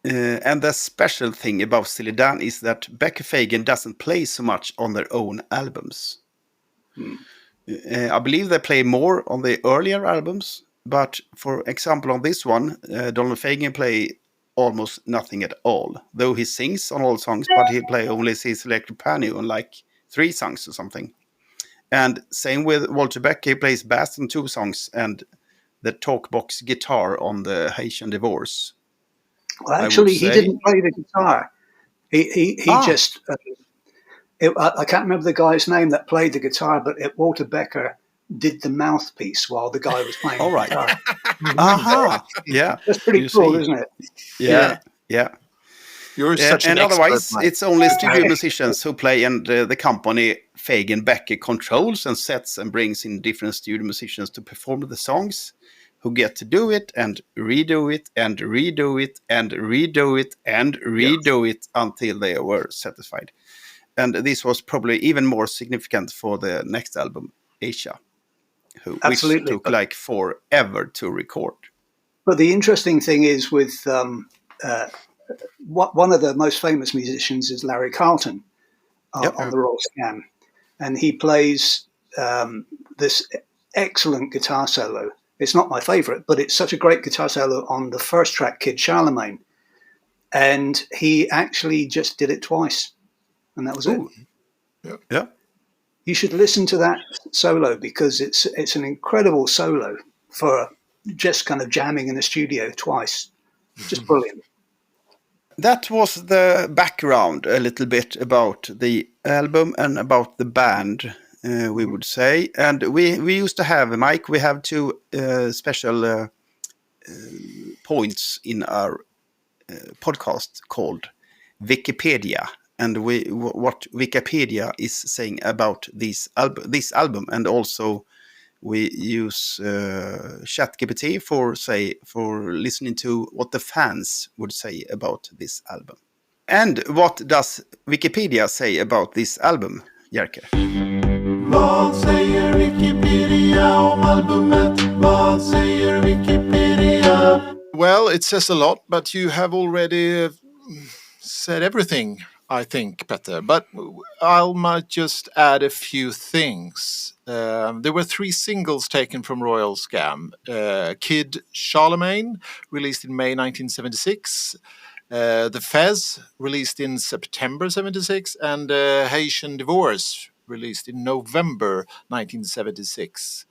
And the special thing about Steely Dan is that Beck Fagan doesn't play so much on their own albums. I believe they play more on the earlier albums, but for example on this one, Donald Fagen play almost nothing at all. Though he sings on all songs, but he play only his electric piano on like 3 songs or something. And same with Walter Beck, he plays bass on 2 songs and the talkbox guitar on the Haitian Divorce. Well, actually, he didn't play the guitar. He just... I can't remember the guy's name that played the guitar, but Walter Becker did the mouthpiece while the guy was playing the guitar. Aha! Yeah. That's pretty cool, isn't it? Yeah. You're such an and expert, otherwise, Mike. it's only studio musicians who play, and the company Fagen Becker controls and sets and brings in different studio musicians to perform the songs, who get to do it and redo it and redo it and redo it and redo it until they were satisfied. And this was probably even more significant for the next album, Asia, which took like forever to record. But the interesting thing is with one of the most famous musicians is Larry Carlton on the Royal Scam. And he plays this excellent guitar solo. It's not my favorite, but it's such a great guitar solo on the first track, Kid Charlemagne. And he actually just did it twice. And that was it. Yeah. You should listen to that solo because it's an incredible solo for just kind of jamming in the studio twice. Just brilliant. That was the background a little bit about the album and about the band, we would say. And we used to have, Mike, we have 2 special points in our podcast called Wikipedia. And what Wikipedia is saying about this album, and also we use ChatGPT for listening to what the fans would say about this album. And what does Wikipedia say about this album, Jerker? Vad säger Wikipedia om albumet? Vad säger Wikipedia? Well, it says a lot, but you have already said everything, I think, Petter. But I might just add a few things. There were 3 singles taken from Royal Scam. Kid Charlemagne, released in May 1976. The Fez, released in September 76. And Haitian Divorce, released in November 1976.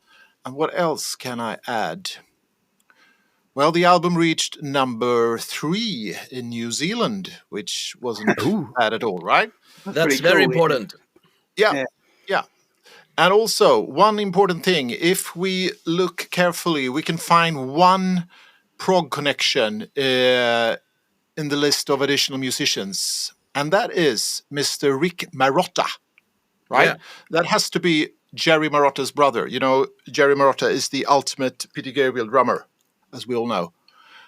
And what else can I add? Well, the album reached number 3 in New Zealand, which wasn't bad at all, right? That's very important. Yeah. And also, one important thing, if we look carefully, we can find one prog connection in the list of additional musicians, and that is Mr. Rick Marotta, right? Yeah. That has to be Jerry Marotta's brother. You know, Jerry Marotta is the ultimate Peter Gabriel drummer, as we all know.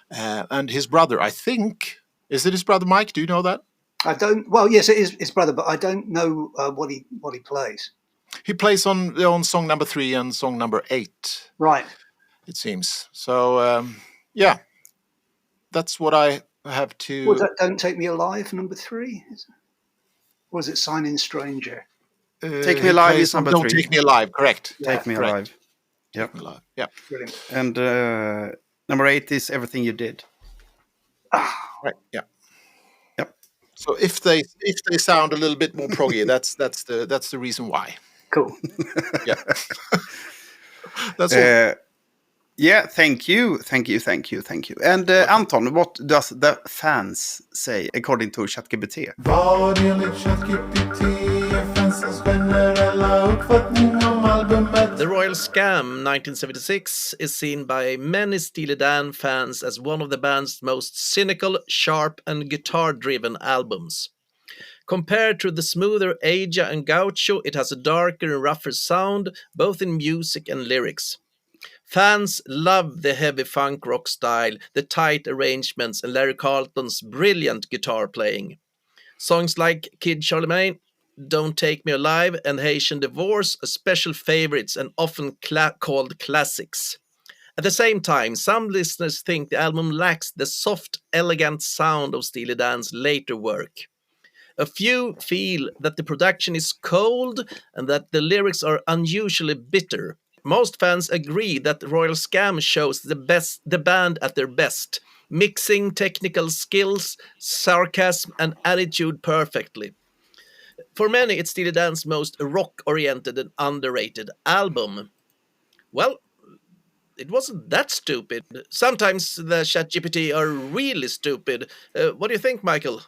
And his brother, I think, is it his brother, Mike? Do you know that? I don't. Well, yes, it is his brother, but I don't know what he plays. He plays on song number 3 and song number 8. Right. It seems. So, yeah. That's what I have to... Was that Don't Take Me Alive, number 3? Or was it Sign In Stranger? Take Me Alive is number 3. Don't Take Me Alive, correct. Yeah, Take Me Alive. Yep. Yeah. Brilliant. And number 8 is Everything You Did. Right, yeah. Yep. So if they sound a little bit more proggy, that's the reason why. Cool. Yeah. That's all. Yeah, thank you. And Anton, what does the fans say according to ChatGPT? Vad enligt ChatGPT är fansens generella uppfattning om albumet? The Royal Scam 1976 is seen by many Steely Dan fans as one of the band's most cynical, sharp and guitar-driven albums. Compared to the smoother Aja and Gaucho, it has a darker and rougher sound, both in music and lyrics. Fans love the heavy funk rock style, the tight arrangements, and Larry Carlton's brilliant guitar playing. Songs like Kid Charlemagne, Don't Take Me Alive, and Haitian Divorce are special favorites and often called classics. At the same time, some listeners think the album lacks the soft, elegant sound of Steely Dan's later work. A few feel that the production is cold and that the lyrics are unusually bitter. Most fans agree that Royal Scam shows the band at their best, mixing technical skills, sarcasm, and attitude perfectly. For many, it's Steely Dan's most rock-oriented and underrated album. Well, it wasn't that stupid. Sometimes the ChatGPT are really stupid. What do you think, Michael?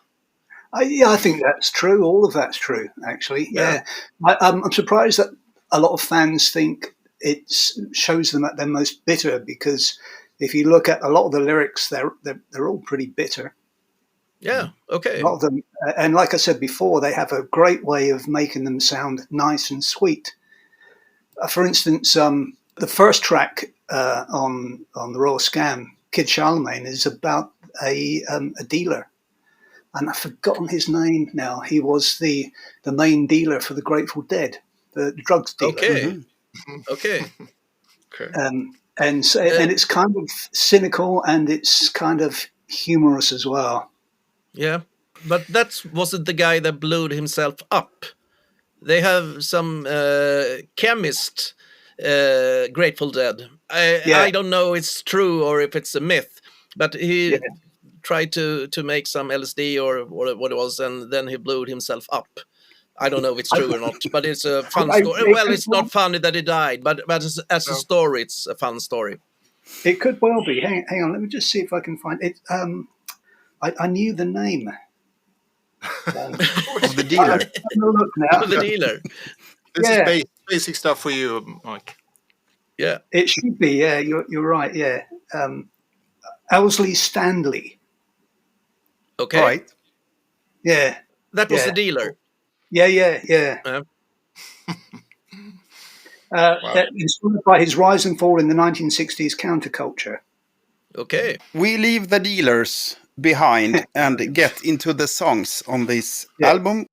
I think that's true. All of that's true, actually. Yeah. I'm surprised that a lot of fans think it shows them at their most bitter, because if you look at a lot of the lyrics, they're all pretty bitter. Yeah, okay. A lot of them, and like I said before, they have a great way of making them sound nice and sweet. For instance, the first track on the Royal Scam, Kid Charlemagne, is about a dealer. And I've forgotten his name now. He was the main dealer for the Grateful Dead, the drugs dealer. Okay. Mm-hmm. Okay. And it's kind of cynical and it's kind of humorous as well. Yeah, but that wasn't the guy that blew himself up. They have some chemist, Grateful Dead. I don't know if it's true or if it's a myth, but he tried to make some LSD or what it was, and then he blew himself up. I don't know if it's true or not, but it's a fun story. Well, it's not funny that he died, but as a story, it's a fun story. It could well be. Hang on, let me just see if I can find it. I knew the name. Of the dealer. Look now. The dealer. This is basic stuff for you, Mike. Yeah. It should be, yeah, you're right, yeah. Owsley Stanley. Okay. All right. Yeah. That was the dealer. Yeah. Inspired by his rise and fall in the 1960s counterculture. Okay. We leave the dealers behind and get into the songs on this album.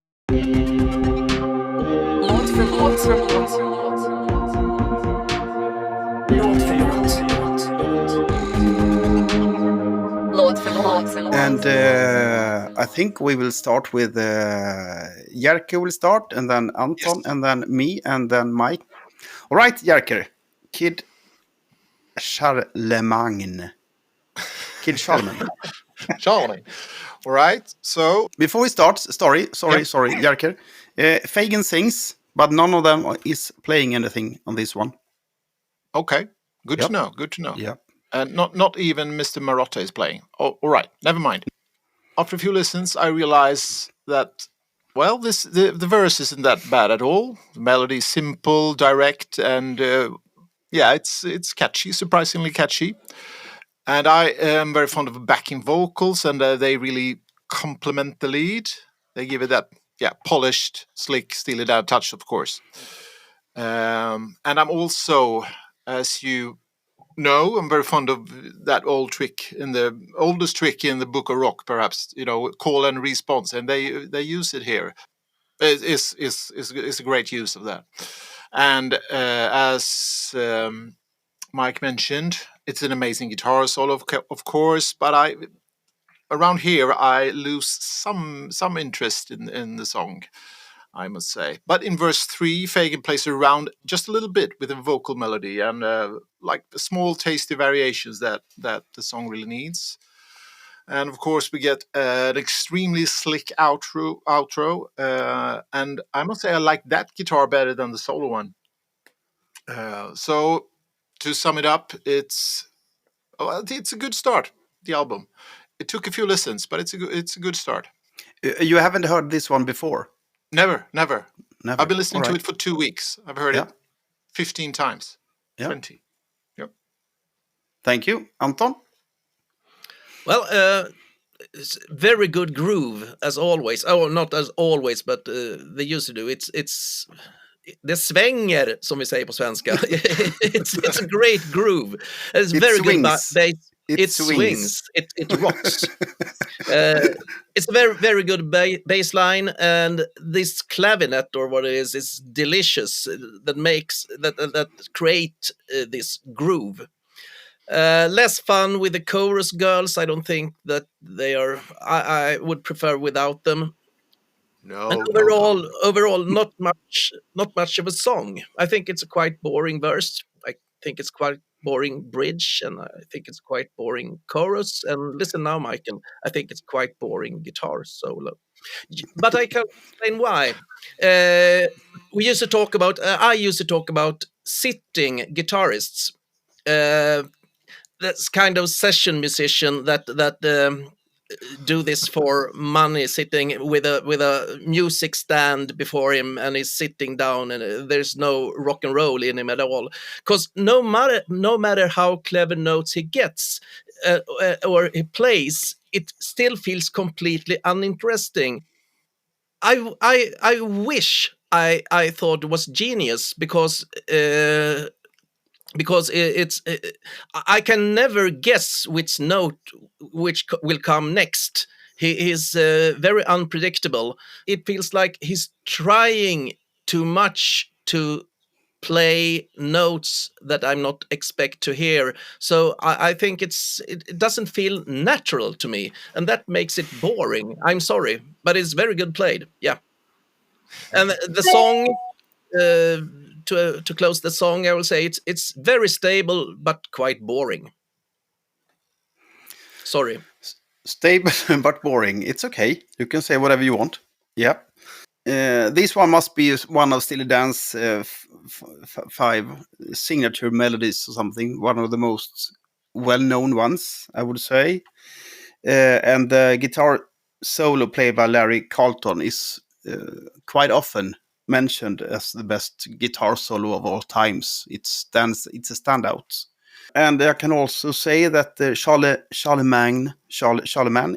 And I think we will start with Jerker will start, and then Anton, and then me, and then Mike. All right, Jerker. Kid Charlemagne. Charlemagne. All right. So before we start, sorry, Jerker. Fagin sings, but none of them is playing anything on this one. Okay. Good to know. Good to know. Yeah. And not even Mr. Marotta is playing. Oh, all right. Never mind. After a few listens, I realize that, well, the verse isn't that bad at all. The melody is simple, direct, and it's catchy, surprisingly catchy. And I am very fond of backing vocals, and they really complement the lead. They give it that, polished, slick, Steely Dan touch, of course. And I'm also, as you know, I'm very fond of that oldest trick in the Book of Rock, perhaps, call and response, and they use it here. It's a great use of that. And as Mike mentioned, it's an amazing guitar solo, of course, but around here I lose some interest in the song, I must say. But in verse 3, Fagin plays around just a little bit with a vocal melody and like the small tasty variations that the song really needs. And of course, we get an extremely slick outro. And I must say I like that guitar better than the solo one. So to sum it up, it's a good start, the album. It took a few listens, but it's a good start. You haven't heard this one before? Never. I've been listening to it for 2 weeks. I've heard it 15 times. 20. Yep. Thank you. Anton? Well, very good groove as always. Oh, not as always, but they used to do. It's det svänger, som vi säger på svenska. It's a great groove. It's It very swings. good bass. It Swings. It rocks. It's a very, very good bass line, and this clavinet, or what it is delicious. That create this groove. Less fun with the chorus girls. I don't think that they are. I would prefer without them. No, And no, no. overall, not much of a song. I think it's a quite boring verse. I think it's quite boring bridge, and I think it's quite boring chorus. And listen now, Michael, I think it's quite boring guitar solo. But I can explain why. We used to talk about. I used to talk about sitting guitarists. That's kind of session musician that do this for money, sitting with a music stand before him, and he's sitting down, and there's no rock and roll in him at all. Because no matter how clever notes he gets or he plays, it still feels completely uninteresting. I wish I thought it was genius, because I can never guess which note will come next. He is very unpredictable. It feels like he's trying too much to play notes that I'm not expect to hear. So I think it doesn't feel natural to me, and that makes it boring. I'm sorry, but it's very good played. Yeah, and the song. To close the song, I will say it's very stable but quite boring. Sorry. Stable but boring. It's okay. You can say whatever you want. Yeah. This one must be one of Steely Dan's 5 signature melodies or something. One of the most well-known ones, I would say. And the guitar solo played by Larry Carlton is quite often mentioned as the best guitar solo of all times. It's a standout. And I can also say that Charlemagne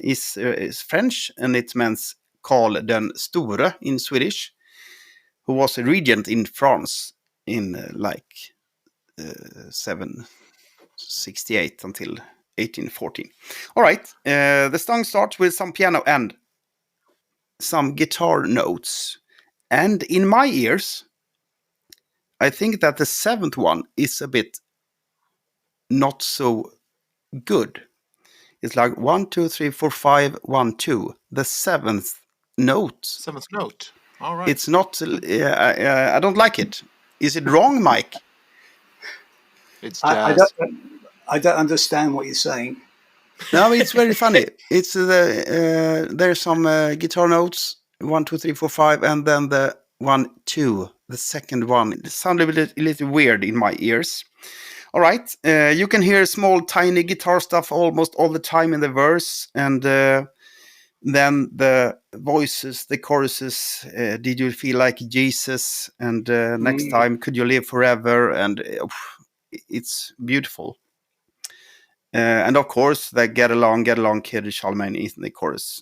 is French, and it means Karl den Store in Swedish, who was a regent in France in 768 until 1814. All right, the song starts with some piano and some guitar notes. And in my ears, I think that the 7th one is a bit not so good. It's like 1, 2, 3, 4, 5, 1, 2. The 7th note. 7th note. All right. It's not. I don't like it. Is it wrong, Mike? It's I jazz. don't understand what you're saying. No, it's very funny. It's there's some guitar notes, 1, 2, 3, 4, 5, and then the 1, 2, the second one. It sounded a little weird in my ears. All right, you can hear small, tiny guitar stuff almost all the time in the verse, and then the voices, the choruses. Did you feel like Jesus? And next time, could you live forever? And it's beautiful. And of course, the get along, kid, Charlemagne is in the chorus.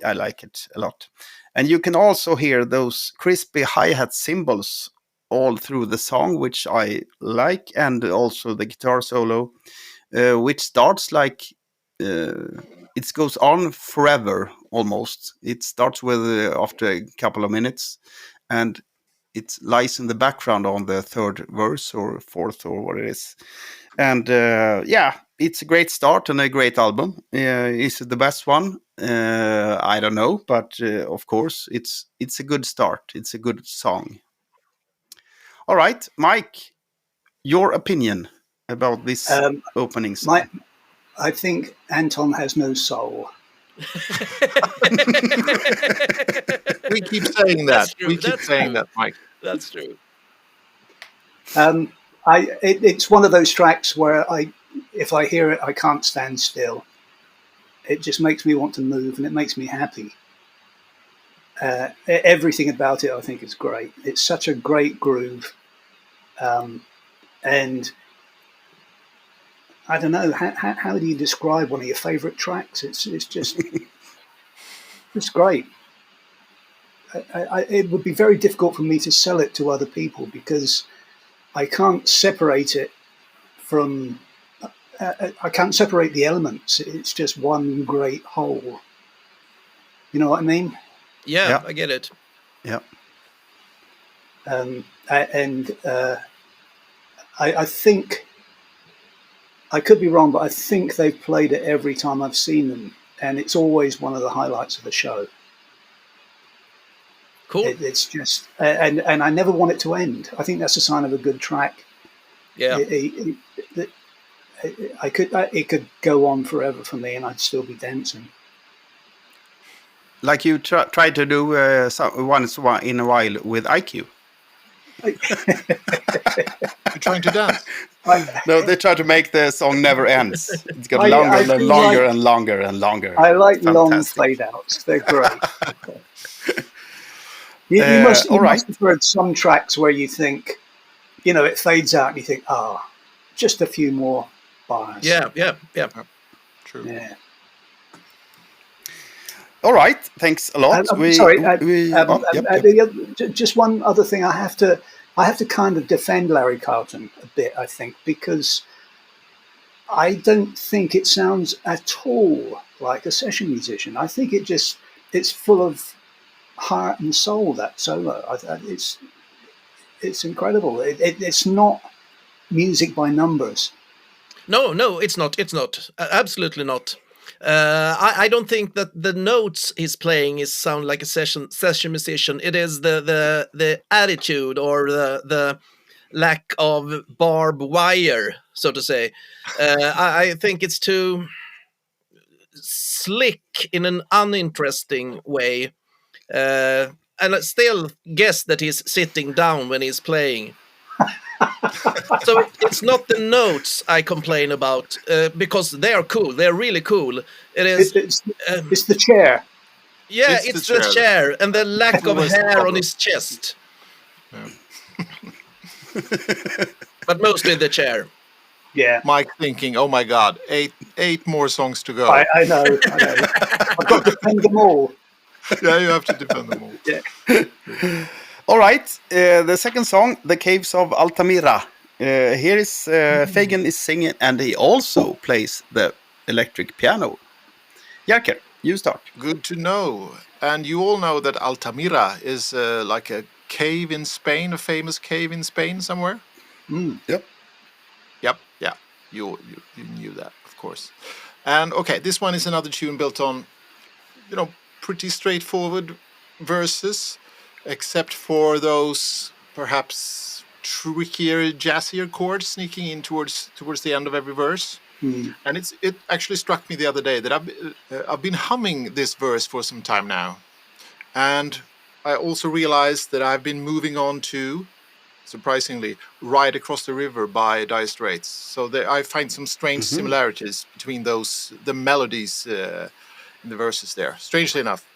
I like it a lot. And you can also hear those crispy hi-hat cymbals all through the song, which I like, and also the guitar solo, which starts like it goes on forever almost. It starts with after a couple of minutes, and it lies in the background on the 3rd verse or 4th or what it is. And it's a great start and a great album. Is it the best one? I don't know, but of course it's a good start. It's a good song. All right, Mike, your opinion about this opening song? I think Anton has no soul. We keep saying that. True. We keep saying that, Mike. That's true. It's one of those tracks where if I hear it, I can't stand still. It just makes me want to move, and it makes me happy. Everything about it, I think, is great. It's such a great groove, and I don't know, how do you describe one of your favourite tracks? It's just it's great. It would be very difficult for me to sell it to other people because I can't separate it from. I can't separate the elements. It's just one great whole. You know what I mean? Yeah, Yeah. I get it. Yeah. I think I could be wrong, but I think they've played it every time I've seen them, and it's always one of the highlights of the show. Cool. It's just, and I never want it to end. I think that's a sign of a good track. Yeah. It could go on forever for me, and I'd still be dancing. Like you try to do once in a while with IQ. You're trying to dance. No, they try to make the song never ends. It's got I longer do longer like- and longer and longer. I like It's long fantastic. fade outs. They're great. You must have heard some tracks where you think, it fades out and you think, just a few more bars. Yeah. True. Yeah. All right, thanks a lot. Just one other thing. I have to kind of defend Larry Carlton a bit, I think, because I don't think it sounds at all like a session musician. I think it's full of heart and soul, that solo. It's incredible. It's not music by numbers. No, it's not. It's not. Absolutely not. I don't think that the notes he's playing sound like a session musician. It is the attitude or the lack of barbed wire, so to say. I think it's too slick in an uninteresting way. And I still guess that he's sitting down when he's playing. So it's not the notes I complain about because they are cool. They're really cool. It is. It's the chair. Yeah, it's the chair and the lack of hair on his chest. Yeah. But mostly the chair. Yeah. Mike thinking, oh my God, eight more songs to go. I know. I've got to defend them all. Yeah, you have to defend them all. Yeah. All right, the second song, The Caves of Altamira. Here is Fagan is singing, and he also plays the electric piano. Jerker, you start. Good to know. And you all know that Altamira is like a cave in Spain, a famous cave in Spain somewhere. Yep. Yep, yeah. You knew that, of course. And okay, this one is another tune built on, pretty straightforward verses, except for those perhaps trickier, jazzier chords sneaking in towards the end of every verse. And it actually struck me the other day that I've been humming this verse for some time now, and I also realized that I've been moving on to, surprisingly, Ride Across the River by Dire Straits. So I find some strange similarities between the melodies in the verses there, strangely enough.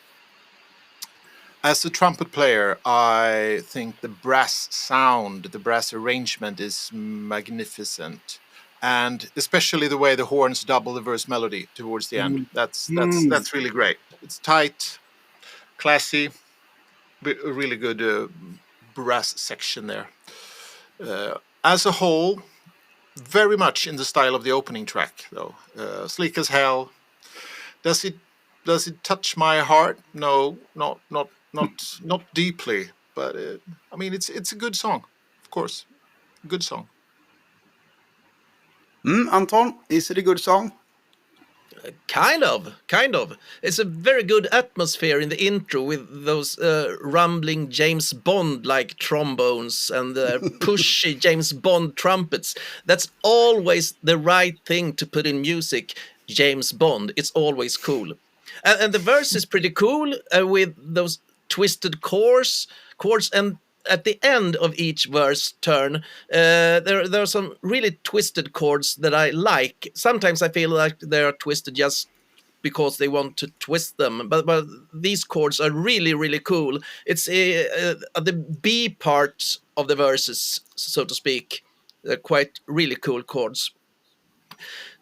As a trumpet player, I think the brass sound, the brass arrangement is magnificent. And especially the way the horns double the verse melody towards the end. That's really great. It's tight, classy, a really good brass section there. As a whole, very much in the style of the opening track, though. Sleek as hell. Does it touch my heart? No, not deeply. But it's a good song, of course. Good song. Anton, is it a good song? Kind of. It's a very good atmosphere in the intro with those rumbling James Bond-like trombones and pushy James Bond trumpets. That's always the right thing to put in music. James Bond, it's always cool. And the verse is pretty cool with those twisted chords, and at the end of each verse turn, there are some really twisted chords that I like. Sometimes I feel like they are twisted just because they want to twist them, but these chords are really, really cool. It's the B part of the verses, so to speak. They're quite really cool chords.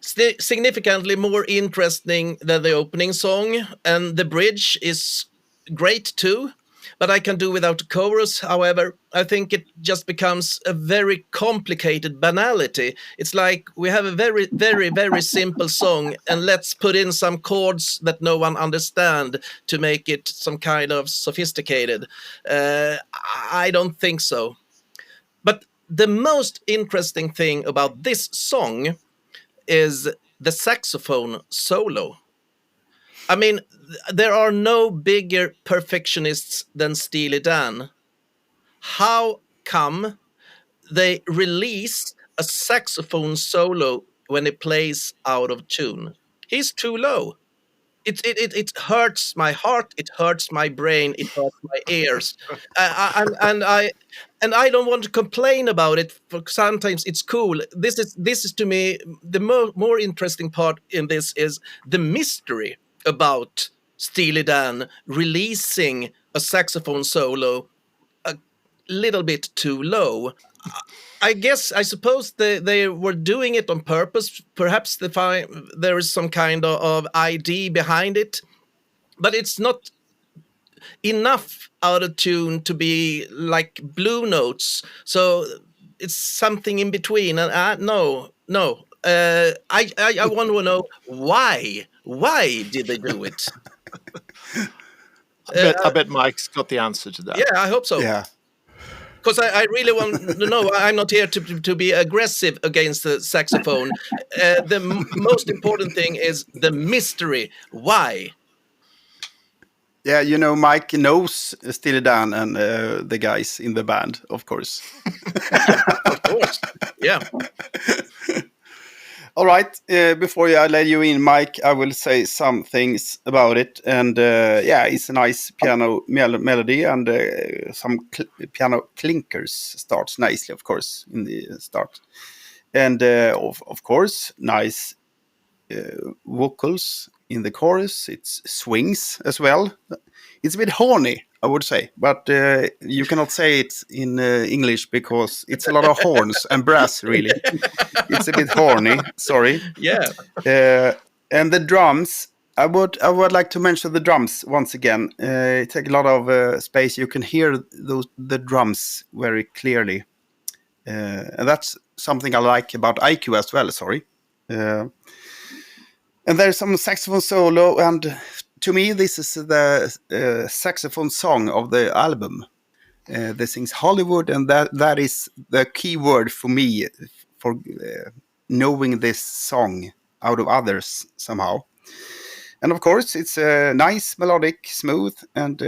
significantly more interesting than the opening song, and the bridge is great too. But I can do without the chorus. However, I think it just becomes a very complicated banality. It's like we have a very, very, very simple song, and let's put in some chords that no one understand to make it some kind of sophisticated. I don't think so. But the most interesting thing about this song is the saxophone solo. I mean, there are no bigger perfectionists than Steely Dan. How come they release a saxophone solo when it plays out of tune? He's too low. It hurts my heart. It hurts my brain. It hurts my ears. And I don't want to complain about it. For sometimes it's cool. This is to me the more interesting part in this is the mystery about Steely Dan releasing a saxophone solo a little bit too low. I suppose they were doing it on purpose. Perhaps there is some kind of idea behind it, but it's not enough out of tune to be like blue notes. So it's something in between. And no. I want to know why. Why did they do it? I bet Mike's got the answer to that. Yeah, I hope so. Yeah. Because I really want to know. I'm not here to be aggressive against the saxophone. The most important thing is the mystery. Why? Yeah, you know, Mike knows Steely Dan and the guys in the band, of course. Of course. Yeah. All right. Before I let you in, Mike, I will say some things about it. And it's a nice piano melody, and some piano clinkers starts nicely, of course, in the start. And of course, nice vocals in the chorus. It's swings as well. It's a bit horny, I would say, but you cannot say it in English because it's a lot of horns and brass, really. It's a bit horny, sorry. Yeah. And the drums, I would like to mention the drums once again. It takes a lot of space. You can hear the drums very clearly. And that's something I like about IQ as well, sorry. And there's some saxophone solo, and to me, this is the saxophone song of the album. They sings Hollywood, and that is the key word for me for knowing this song out of others somehow. And of course, it's a nice, melodic, smooth, and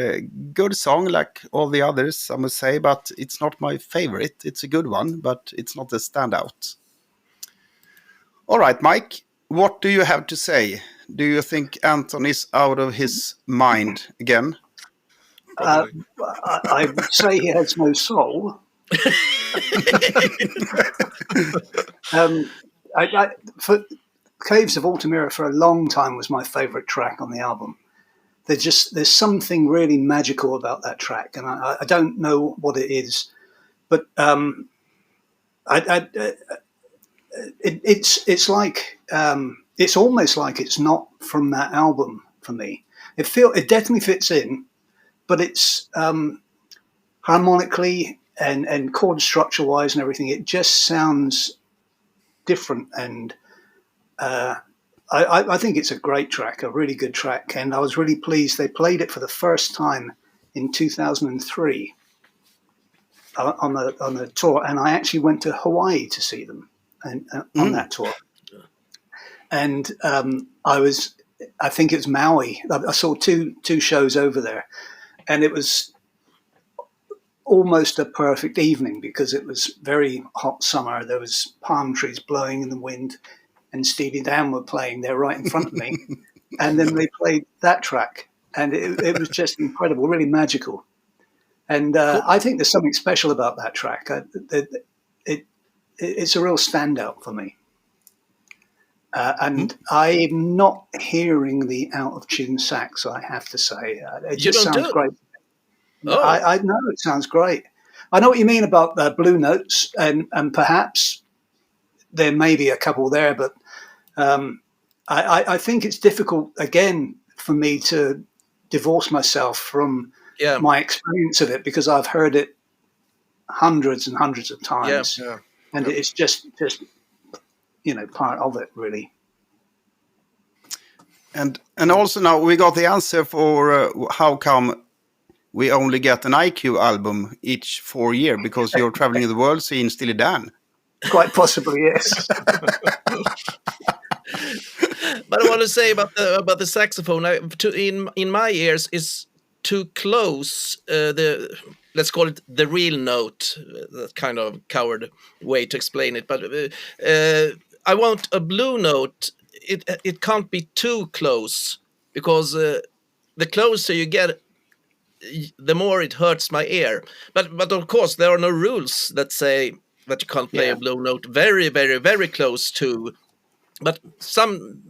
good song like all the others, I must say, but it's not my favorite. It's a good one, but it's not a standout. All right, Mike. What do you have to say? Do you think Anton is out of his mind again? I would say he has no soul. For Caves of Altamira for a long time was my favourite track on the album. There's something really magical about that track, and I don't know what it is, but it's like it's almost like it's not from that album for me. It definitely fits in, but it's harmonically and chord structure wise and everything. It just sounds different, and I think it's a great track, a really good track, and I was really pleased they played it for the first time in 2003 on the tour, and I actually went to Hawaii to see them on that tour. And I think it was Maui. I saw two shows over there, and it was almost a perfect evening because it was very hot summer. There was palm trees blowing in the wind, and Steely Dan were playing there right in front of me. And then they played that track, and it was just incredible, really magical. And I think there's something special about that track. It's a real standout for me. And I'm not hearing the out-of-tune sax, I have to say. It just sounds great. Oh. I know it sounds great. I know what you mean about blue notes, and perhaps there may be a couple there, but I think it's difficult again for me to divorce myself from Yeah, my experience of it, because I've heard it hundreds and hundreds of yeah. times, Yeah. and it's just part of it, really. And also now we got the answer for how come we only get an IQ album each 4 year, because you're traveling in the world seeing Steely Dan. Quite possibly, yes. But I want to say about the saxophone. In my ears, is too close. Let's call it the real note. That kind of coward way to explain it. But I want a blue note. It can't be too close, because the closer you get, the more it hurts my ear. But of course, there are no rules that say that you can't play a blue note very, very, very close to. But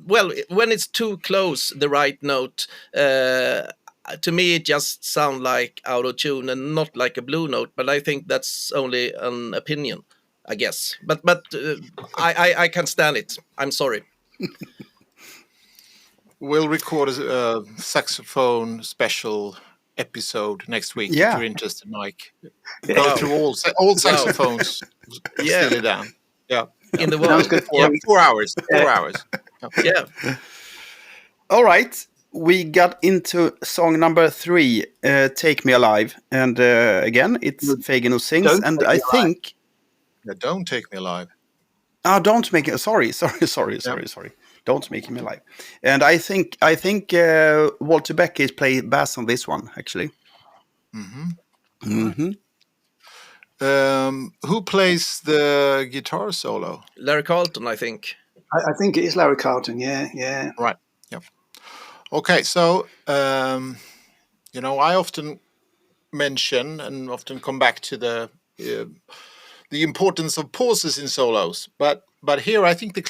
when it's too close, the right note, to me it just sounds like out of tune and not like a blue note. But I think that's only an opinion, I guess. But I can't stand it. I'm sorry. We'll record a saxophone special episode next week if Yeah. you're interested, Mike. Go through all saxophones. Yeah. Steely Dan. Yeah. In the Sounds world. good. Yeah, 4 hours. 4 hours. Yeah. All right, we got into song number 3, Take Me Alive. And again, it's Fagan who sings. Don't And Take I Me Alive. think... Yeah, don't take me alive. don't make it... Sorry. Don't make him alive. And I think Walter Becker played bass on this one, actually. Who plays the guitar solo? Larry Carlton, I think. I think it is Larry Carlton. Yeah. Right. Yeah. Okay. So, I often mention and often come back to the importance of pauses in solos. But here, I think the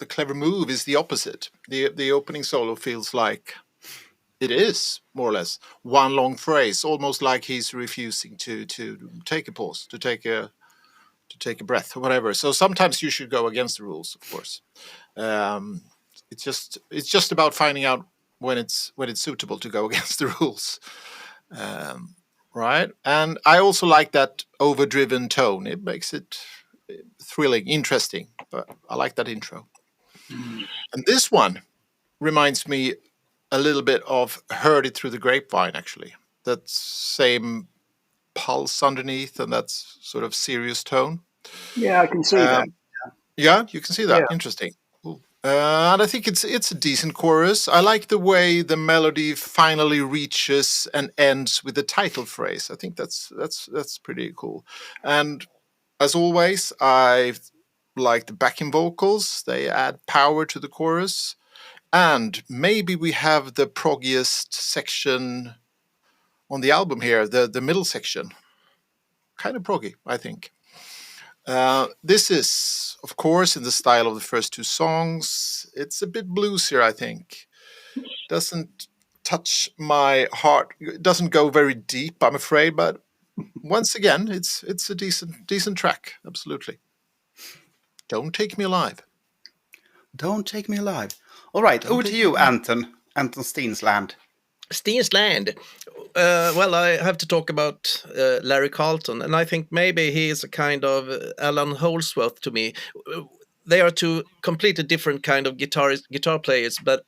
clever move is the opposite. The opening solo feels like it is more or less one long phrase, almost like he's refusing to take a pause, to take a breath or whatever. So sometimes you should go against the rules, of course. It's just about finding out when it's suitable to go against the rules, right? And I also like that overdriven tone. It makes it thrilling, interesting. But I like that intro. And this one reminds me a little bit of Heard It Through the Grapevine, actually. That same pulse underneath and that sort of serious tone. Yeah, I can see that. Yeah, you can see that. Yeah. Interesting. Cool. And I think it's a decent chorus. I like the way the melody finally reaches and ends with the title phrase. I think that's pretty cool. And as always, I like the backing vocals. They add power to the chorus. And maybe we have the proggiest section on the album here, the middle section. Kind of proggy, I think. This is, of course, in the style of the first 2 songs. It's a bit bluesier, I think. Doesn't touch my heart. It doesn't go very deep, I'm afraid. But once again, it's a decent track. Absolutely. Don't Take Me Alive. Don't Take Me Alive. All right, over to you, Anton Steensland. Steensland. Well, I have to talk about Larry Carlton, and I think maybe he is a kind of Alan Holdsworth to me. They are 2 completely different kind of guitar players, but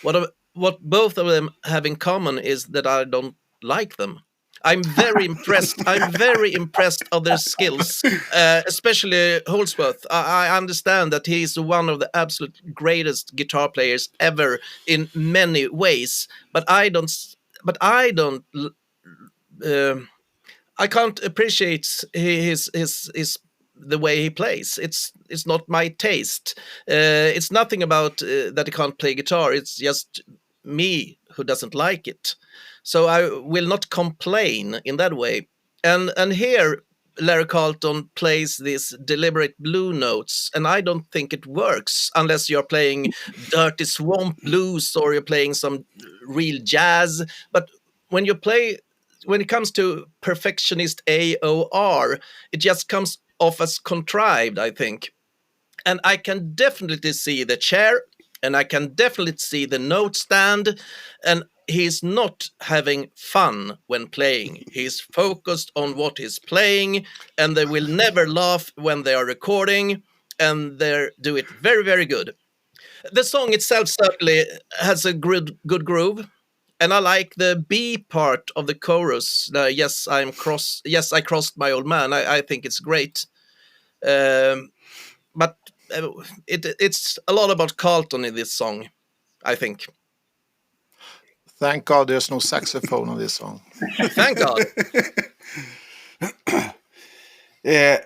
what both of them have in common is that I don't like them. I'm very impressed. I'm very impressed of their skills, especially Holdsworth. I understand that he is one of the absolute greatest guitar players ever in many ways, but I can't appreciate his the way he plays. It's not my taste. It's nothing about that he can't play guitar. It's just me who doesn't like it. So I will not complain in that way. And here Larry Carlton plays these deliberate blue notes, and I don't think it works unless you're playing dirty swamp blues or you're playing some real jazz. But when it comes to perfectionist AOR, it just comes off as contrived, I think. and I can definitely see the chair, and I can definitely see the note stand, and he's not having fun when playing. He's focused on what he's playing, and they will never laugh when they are recording, and they do it very, very good. The song itself certainly has a good groove, and I like the B part of the chorus. Yes, I crossed my old man. I think it's great. But it's a lot about Carlton in this song, I think. Thank God there's no saxophone on this song. Thank God.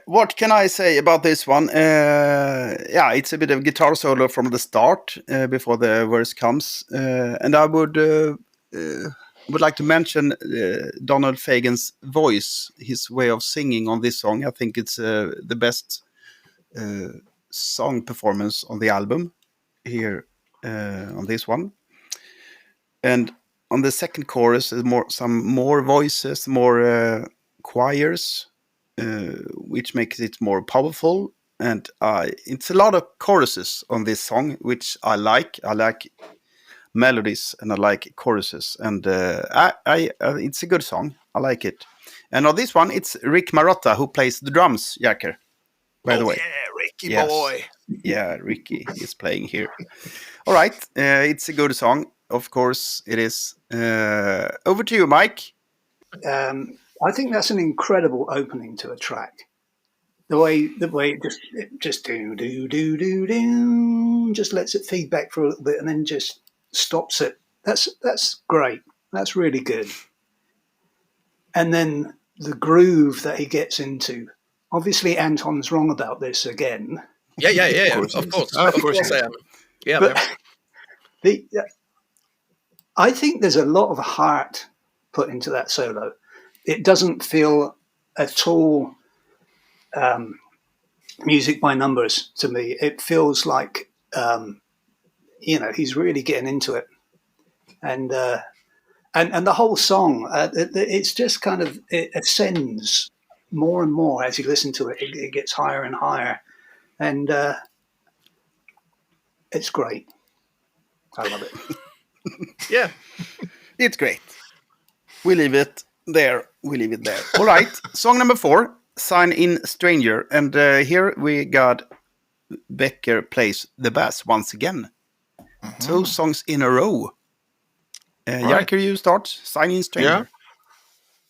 What can I say about this one? Yeah, it's a bit of guitar solo from the start before the verse comes, and I would like to mention Donald Fagen's voice, his way of singing on this song. I think it's the best song performance on the album here on this one. And on the second chorus, there's some more voices, more choirs, which makes it more powerful. And it's a lot of choruses on this song, which I like. I like melodies and I like choruses, and it's a good song. I like it. And on this one, it's Rick Marotta who plays the drums, Jacker. By the way, Yeah, Ricky Yes. boy. Yeah, Ricky is playing here. All right, it's a good song. Of course, it is. Over to you, Mike. I think that's an incredible opening to a track. The way it just do, just lets it feed back for a little bit and then just stops it. That's great. That's really good. And then the groove that he gets into. Obviously, Anton's wrong about this again. Yeah. Of course I am. Yeah. But I think there's a lot of heart put into that solo. It doesn't feel at all music by numbers to me. It feels like he's really getting into it, and the whole song. It's just kind of it ascends more and more as you listen to it. It gets higher and higher, and it's great. I love it. Yeah. It's great. We leave it there. All right, song number 4, Sign in Stranger. And here we got Becker plays the bass once again. 2 songs in a row. Right. Jerker, you start. Sign in Stranger. Yeah.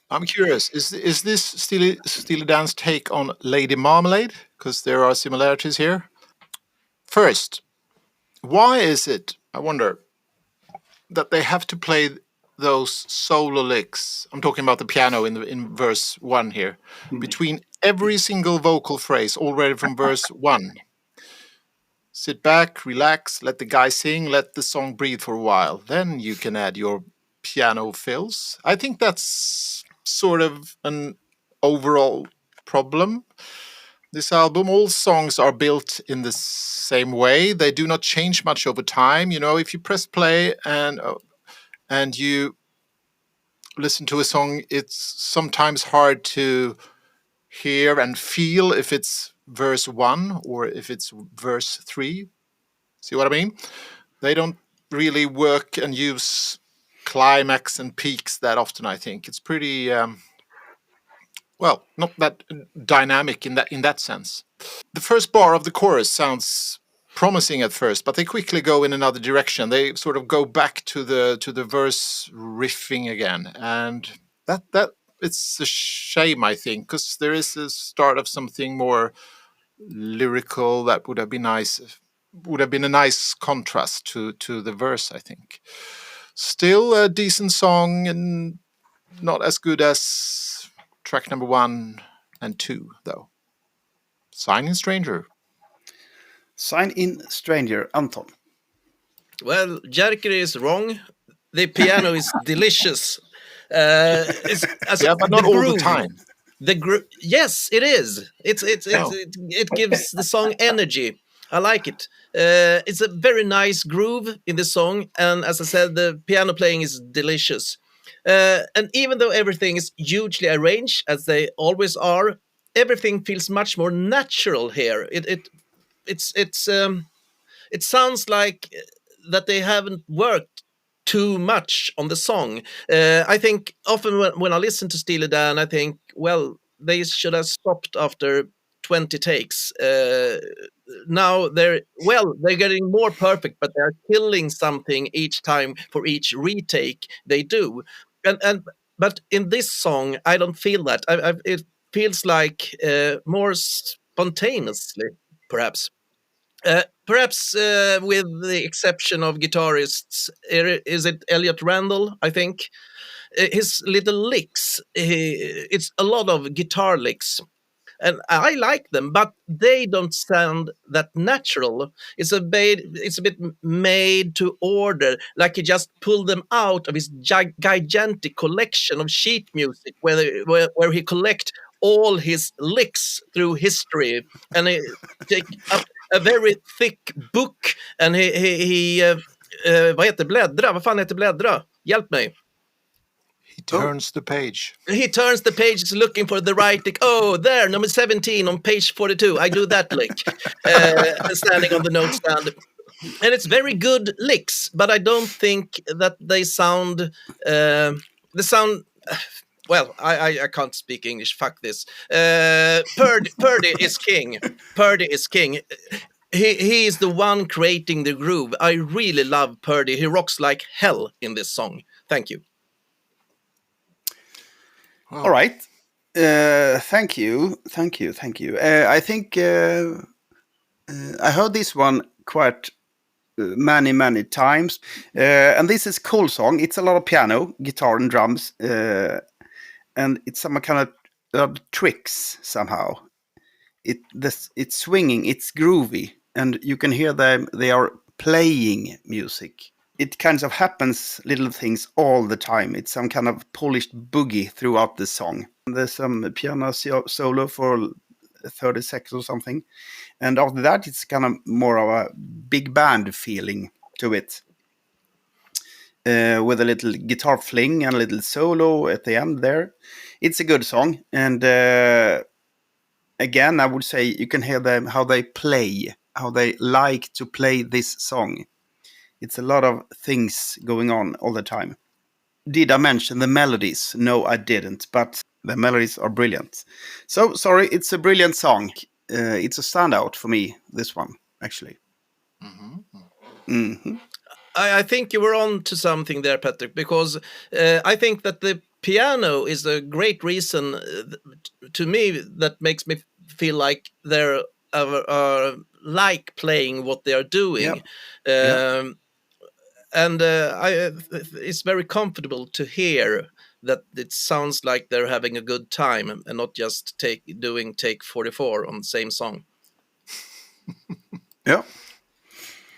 I'm curious. Is this Steely Dan's take on Lady Marmalade? Because there are similarities here. First, why is it, I wonder, that they have to play those solo licks? I'm talking about the piano in verse 1 here. Between every single vocal phrase already from verse 1. Sit back, relax, let the guy sing, let the song breathe for a while. Then you can add your piano fills. I think that's sort of an overall problem. This album, all songs are built in the same way. They do not change much over time. You know, if you press play and you listen to a song, it's sometimes hard to hear and feel if it's verse 1 or if it's verse 3. See what I mean? They don't really work and use climax and peaks that often, I think. It's pretty not that dynamic in that sense. The first bar of the chorus sounds promising at first, but they quickly go in another direction. They sort of go back to the verse riffing again, and that it's a shame, I think, because there is a start of something more lyrical that would have been nice. Would have been a nice contrast to the verse, I think. Still a decent song and not as good as track number 1 and 2, though. Sign in Stranger. Sign in Stranger, Anton. Well, Jerker is wrong. The piano is delicious. But not all the time. Yes, it is. It gives the song energy. I like it. It's a very nice groove in the song, and as I said, the piano playing is delicious. And even though everything is hugely arranged, as they always are, everything feels much more natural here. it sounds like that they haven't worked too much on the song. I think often when I listen to Steely Dan, I think, well, they should have stopped after 20 takes. Now they're getting more perfect, but they're killing something each time for each retake they do. And but in this song, I don't feel that. It feels like more spontaneously, perhaps. Perhaps with the exception of guitarists, is it Elliot Randall? I think his little licks. It's a lot of guitar licks, and I like them, but they don't sound that natural. It's a bit made to order, like he just pulled them out of his gigantic collection of sheet music, where he collect all his licks through history, and he take up a very thick book, and vad heter bläddra? Vad fan heter bläddra? Hjälp mig. He turns the page. He turns the pages looking for the right lick. Oh, there, number 17 on page 42. I do that lick, standing on the note stand. And it's very good licks, but I don't think that they sound... Well, I can't speak English. Fuck this. Purdy is king. Purdy is king. He is the one creating the groove. I really love Purdy. He rocks like hell in this song. Thank you. All right. Thank you. I think I heard this one quite many times. And this is a cool song. It's a lot of piano, guitar, and drums. And it's some kind of tricks somehow. It's swinging, it's groovy, and you can hear them. They are playing music. It kind of happens, little things all the time. It's some kind of polished boogie throughout the song. There's some piano solo for 30 seconds or something. And after that, it's kind of more of a big band feeling to it. With a little guitar fling and a little solo at the end there. It's a good song. And again, I would say you can hear them, how they play, how they like to play this song. It's a lot of things going on all the time. Did I mention the melodies? No, I didn't, but the melodies are brilliant. So, sorry, it's a brilliant song. It's a standout for me, this one, actually. I think you were on to something there, Patrick, because I think that the piano is a great reason to me that makes me feel like they're like playing what they are doing. And it's very comfortable to hear that it sounds like they're having a good time and not just doing take 44 on the same song. Yeah.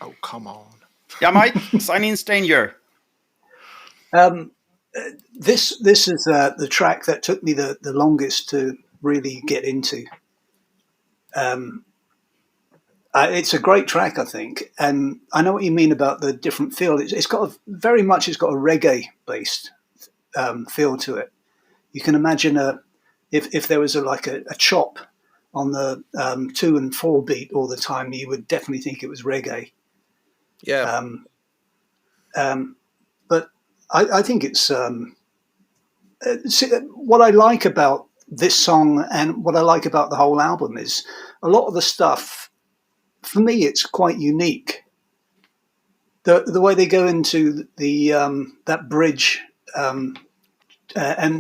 Oh, come on. Yeah, Mike, sign in Stranger. This is the track that took me the longest to really get into. It's a great track, I think, and I know what you mean about the different feel. It's got a reggae-based feel to it. You can imagine if there was a chop on the 2 and 4 beat all the time, you would definitely think it was reggae. Yeah. But I think it's what I like about this song and what I like about the whole album is a lot of the stuff. For me, it's quite unique. The way they go into the that bridge, and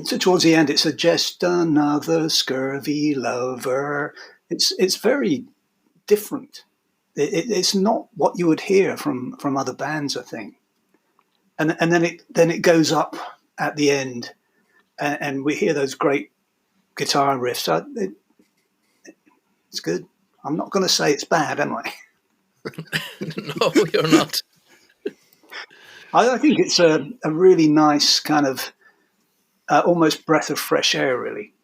towards the end, it's a just another scurvy lover. It's very different. It's not what you would hear from other bands, I think. And then it goes up at the end, and we hear those great guitar riffs. It's good. I'm not going to say it's bad, am I? No, you're not. I think it's a really nice kind of almost breath of fresh air, really.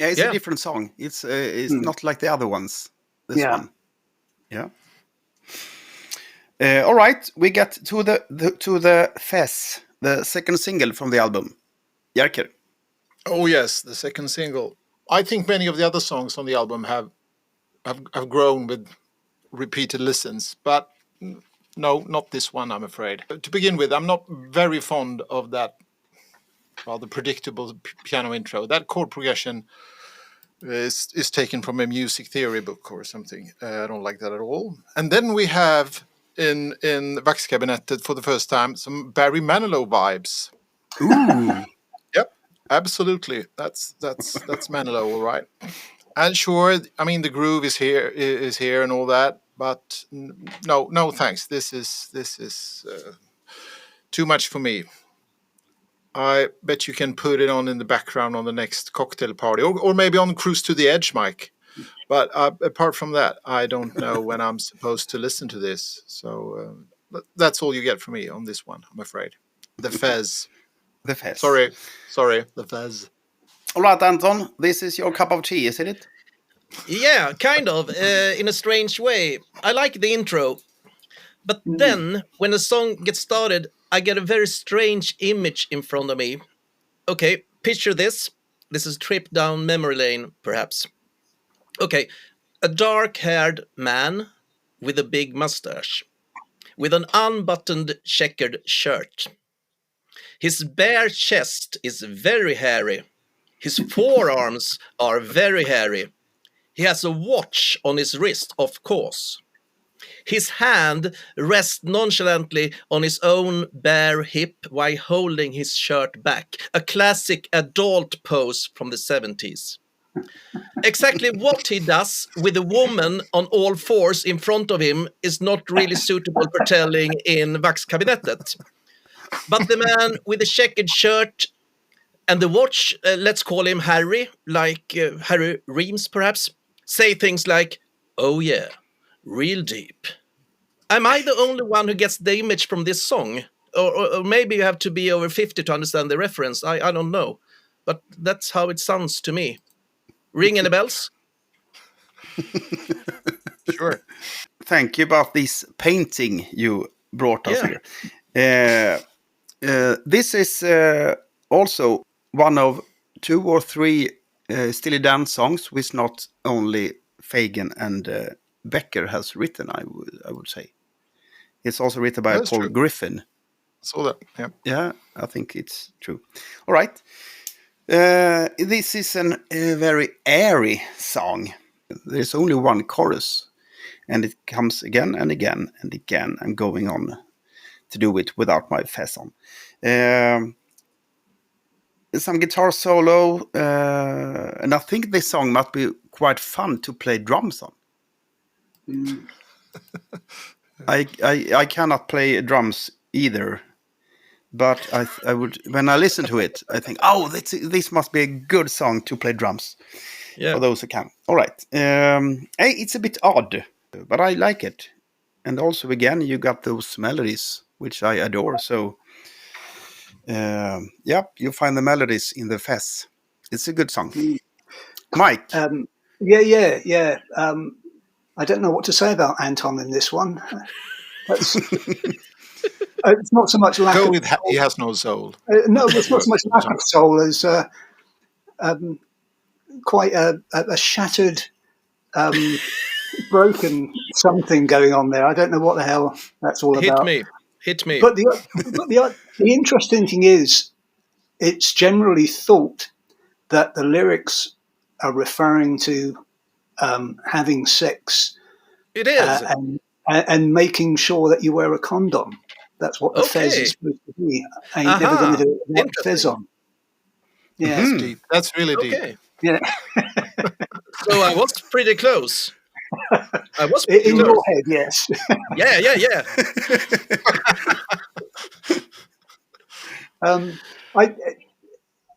Yeah, it's a different song. It's not like the other ones. This one. Yeah. All right, we get to the Fess, the second single from the album. Jerker. Oh yes, the second single. I think many of the other songs on the album have grown with repeated listens, but no, not this one, I'm afraid. To begin with, I'm not very fond of that rather predictable piano intro. That chord progression is taken from a music theory book or something. I don't like that at all. And then we have in Vaxkabinettet for the first time some Barry Manilow vibes. Ooh. Yep, absolutely. That's Manilow, all right. And sure, I mean the groove is here and all that, but no thanks. This is too much for me. I bet you can put it on in the background on the next cocktail party, or maybe on Cruise to the Edge, Mike. But apart from that, I don't know when I'm supposed to listen to this. So that's all you get from me on this one, I'm afraid. The Fez. The Fez. Sorry, the Fez. All right, Anton, this is your cup of tea, isn't it? Yeah, kind of, in a strange way. I like the intro. But then, when the song gets started, I get a very strange image in front of me. Okay, picture this. This is a trip down memory lane, perhaps. Okay, a dark-haired man with a big mustache, with an unbuttoned checkered shirt. His bare chest is very hairy. His forearms are very hairy. He has a watch on his wrist, of course. His hand rests nonchalantly on his own bare hip while holding his shirt back, a classic adult pose from the 70s. Exactly what he does with a woman on all fours in front of him is not really suitable for telling in Vaxkabinettet. But the man with the checkered shirt and the watch, let's call him Harry, like Harry Reams perhaps, say things like, "Oh yeah, real deep." Am I the only one who gets the image from this song? Or maybe you have to be over 50 to understand the reference. I don't know. But that's how it sounds to me. Ring any bells? Sure. Thank you about this painting you brought us here. This is also one of 2 or 3 Steely Dan songs which not only Fagan and Becker has written, I would say. It's also written by That's Paul true. Griffin. Saw that, yeah. Yeah, I think it's true. All right. This is a very airy song. There's only one chorus, and it comes again and again and again. I'm going on to do it without my fez on. Some guitar solo, and I think this song must be quite fun to play drums on. I cannot play drums either, but I would, when I listen to it, I think, oh, this must be a good song to play drums. Yeah. For those who can. All right. It's a bit odd, but I like it. And also, again, you got those melodies, which I adore. So, you find the melodies in the fez. It's a good song. Mike. Yeah. I don't know what to say about Anton in this one. That's, it's not so much lack Go of with he has no soul. no, it's not so much lack of soul as quite a shattered, broken something going on there. I don't know what the hell that's all about. Hit me. But the interesting thing is, it's generally thought that the lyrics are referring to having sex. It is. And making sure that you wear a condom. That's what the fez is supposed to be. I ain't never going to do it without the fez on. Yeah. That's deep. That's really deep. Okay. Yeah. So I was pretty close. In your head, yes. Yeah.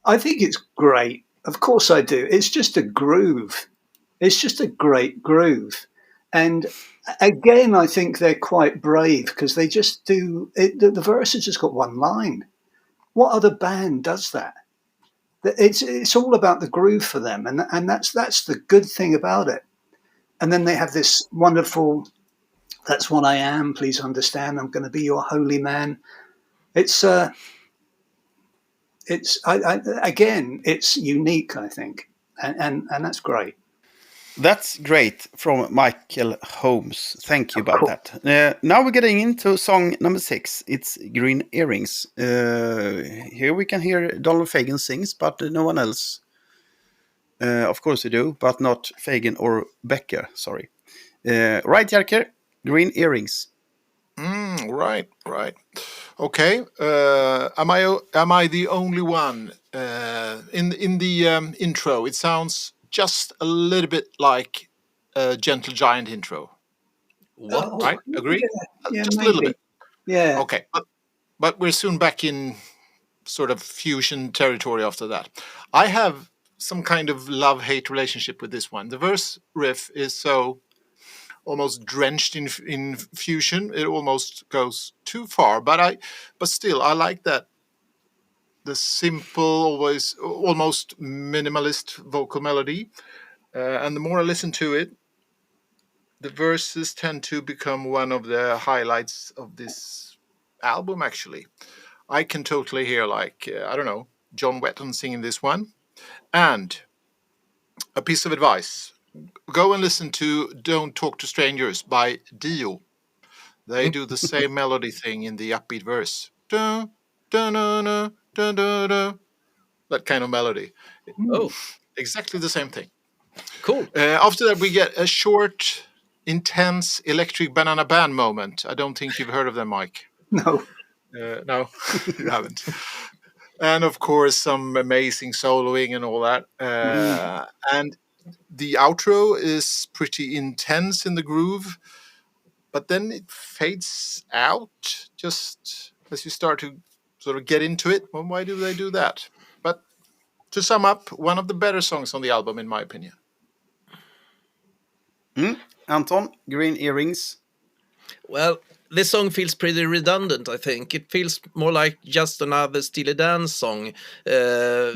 I think it's great. Of course I do. It's just a groove. It's just a great groove. And again, I think they're quite brave because they just do it. The verse has just got one line. What other band does that? It's all about the groove for them, and that's the good thing about it. And then they have this wonderful, "That's what I am. Please understand. I'm going to be your holy man." It's again, it's unique, I think, and that's great. That's great from Michael Holmes. Thank you Of about course. that. Now we're getting into song number 6. It's Green Earrings. Here we can hear Donald Fagen sings, but no one else. Of course you do, but not Fagen or Becker. Sorry. Right, Jerker? Green Earrings. Right. Okay. Am I the only one in the intro? It sounds just a little bit like a Gentle Giant intro. What? Right? Agree? Yeah, Just a little maybe. bit. Yeah. Okay. But we're soon back in sort of fusion territory after that. I have some kind of love-hate relationship with this one. The verse riff is so almost drenched in fusion. It almost goes too far, but still I like that the simple, always almost minimalist vocal melody. And the more I listen to it, the verses tend to become one of the highlights of this album. Actually, I can totally hear I don't know, John Wetton singing this one. And a piece of advice: go and listen to "Don't Talk to Strangers" by Dio. They do the same melody thing in the upbeat verse. Dun, dun, dun, dun, dun, dun, dun. That kind of melody. Oh, Exactly the same thing. cool. After that, we get a short, intense Electric Banana Band moment. I don't think you've heard of them, Mike. No. No, you haven't. And of course, some amazing soloing and all that. And the outro is pretty intense in the groove, but then it fades out just as you start to sort of get into it. Well, why do they do that? But to sum up, one of the better songs on the album, in my opinion. Anton, Green Earrings. Well, this song feels pretty redundant, I think. It feels more like just another Steely Dan song. You're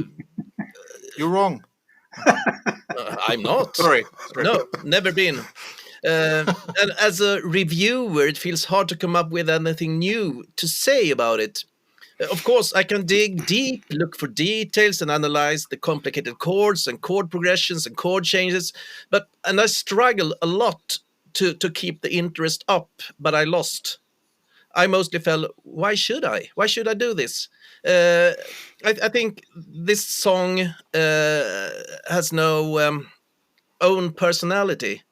wrong. I'm not. Sorry. No, never been. And as a reviewer, it feels hard to come up with anything new to say about it. Of course, I can dig deep, look for details, and analyze the complicated chords and chord progressions and chord changes. And I struggle a lot to keep the interest up, but I lost. I mostly felt, why should I? Why should I do this? I think this song has no own personality.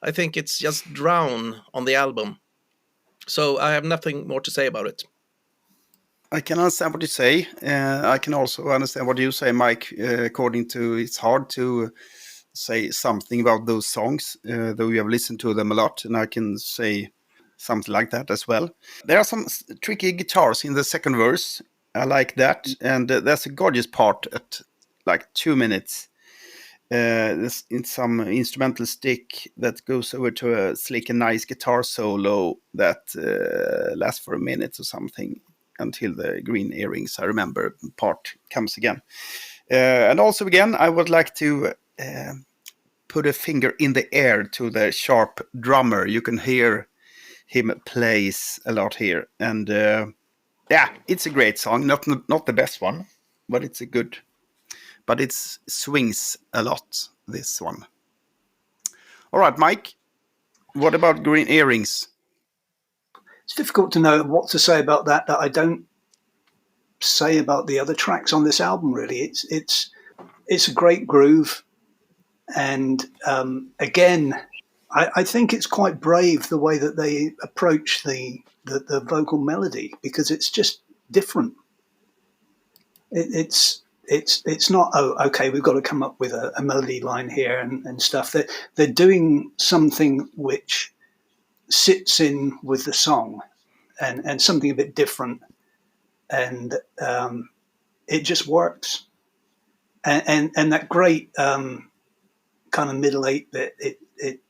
I think it's just drown on the album. So I have nothing more to say about it. I can understand what you say. I can also understand what you say, Mike. According to, it's hard to say something about those songs, though we have listened to them a lot, and I can say something like that as well. There are some tricky guitars in the second verse. I like that, and there's a gorgeous part at like 2 minutes. There's some instrumental stick that goes over to a slick and nice guitar solo that lasts for a minute or something until the Green Earrings, I remember, part comes again. And also again, I would like to put a finger in the air to the sharp drummer. You can hear him plays a lot here. And yeah, it's a great song. Not the best one, but it's a good... But it swings a lot, this one. All right, Mike, what about Green Earrings? It's difficult to know what to say about that I don't say about the other tracks on this album. Really, it's a great groove, and again, I think it's quite brave the way that they approach the vocal melody, because it's just different. It's not, oh, okay, we've got to come up with a melody line here and stuff. They're doing something which sits in with the song, and something a bit different, and it just works. And that great kind of middle eight bit, it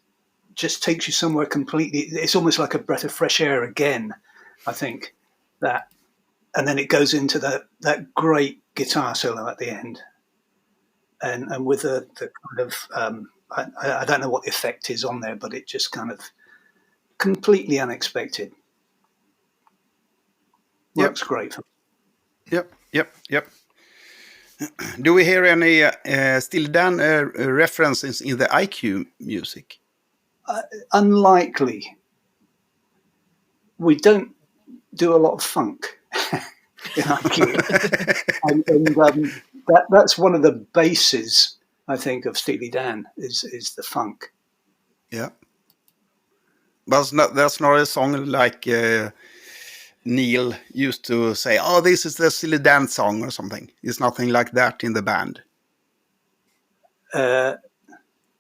just takes you somewhere completely. It's almost like a breath of fresh air again, I think, that. And then it goes into that great guitar solo at the end, and with the kind of I don't know what the effect is on there, but it just kind of completely unexpected. Works great. Yep. Do we hear any Steely Dan references in the IQ music? Unlikely. We don't do a lot of funk in IQ. That's one of the bases, I think, of Steely Dan is the funk. Yeah. But that's not a song like Neil used to say, oh, this is the Steely Dan song or something. It's nothing like that in the band.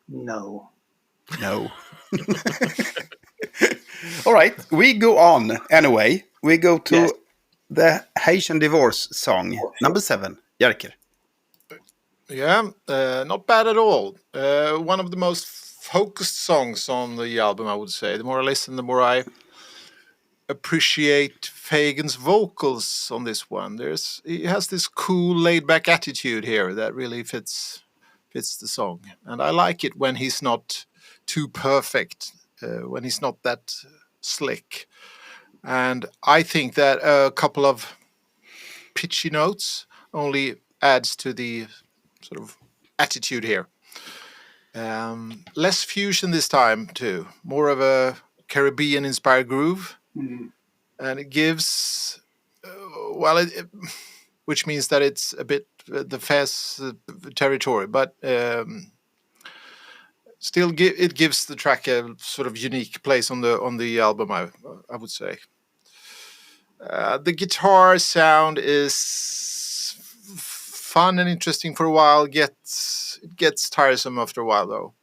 No. No. All right, we go on anyway. We go to the Haitian Divorce song, number 7. Jerker. Yeah, not bad at all. One of the most focused songs on the album, I would say. The more I listen, the more I appreciate Fagen's vocals on this one. He has this cool, laid-back attitude here that really fits the song, and I like it when he's not too perfect, when he's not that slick. And I think that a couple of pitchy notes only adds to the sort of attitude here. Less fusion this time too, more of a Caribbean-inspired groove, and it gives which means that it's a bit the Fez territory, but still it gives the track a sort of unique place on the album. I would say the guitar sound is fun and interesting for a while. It gets tiresome after a while though.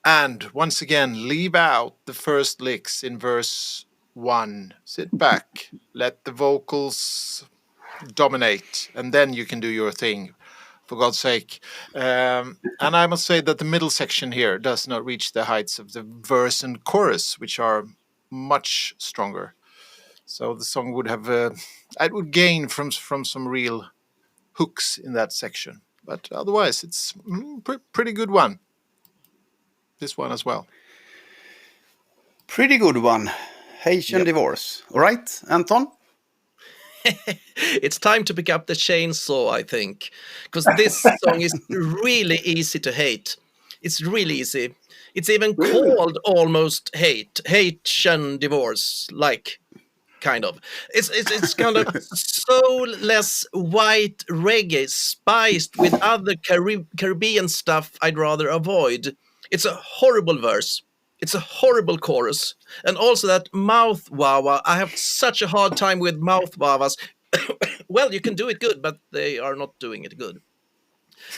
And once again, leave out the first licks in verse 1. Sit back, let the vocals dominate, and then you can do your thing, for God's sake. And I must say that the middle section here does not reach the heights of the verse and chorus, which are much stronger. So the song would have, it would gain from some real hooks in that section. But otherwise, it's pretty good one. This one as well. Pretty good one. Haitian Divorce. All right, Anton? It's time to pick up the chainsaw, I think, because this song is really easy to hate. It's really easy. It's even called almost Haitian Divorce, like, kind of. It's kind of soulless white reggae spiced with other Caribbean stuff I'd rather avoid. It's a horrible verse. It's a horrible chorus. And also that mouth wawa. I have such a hard time with mouth wawas. Well, you can do it good, but they are not doing it good.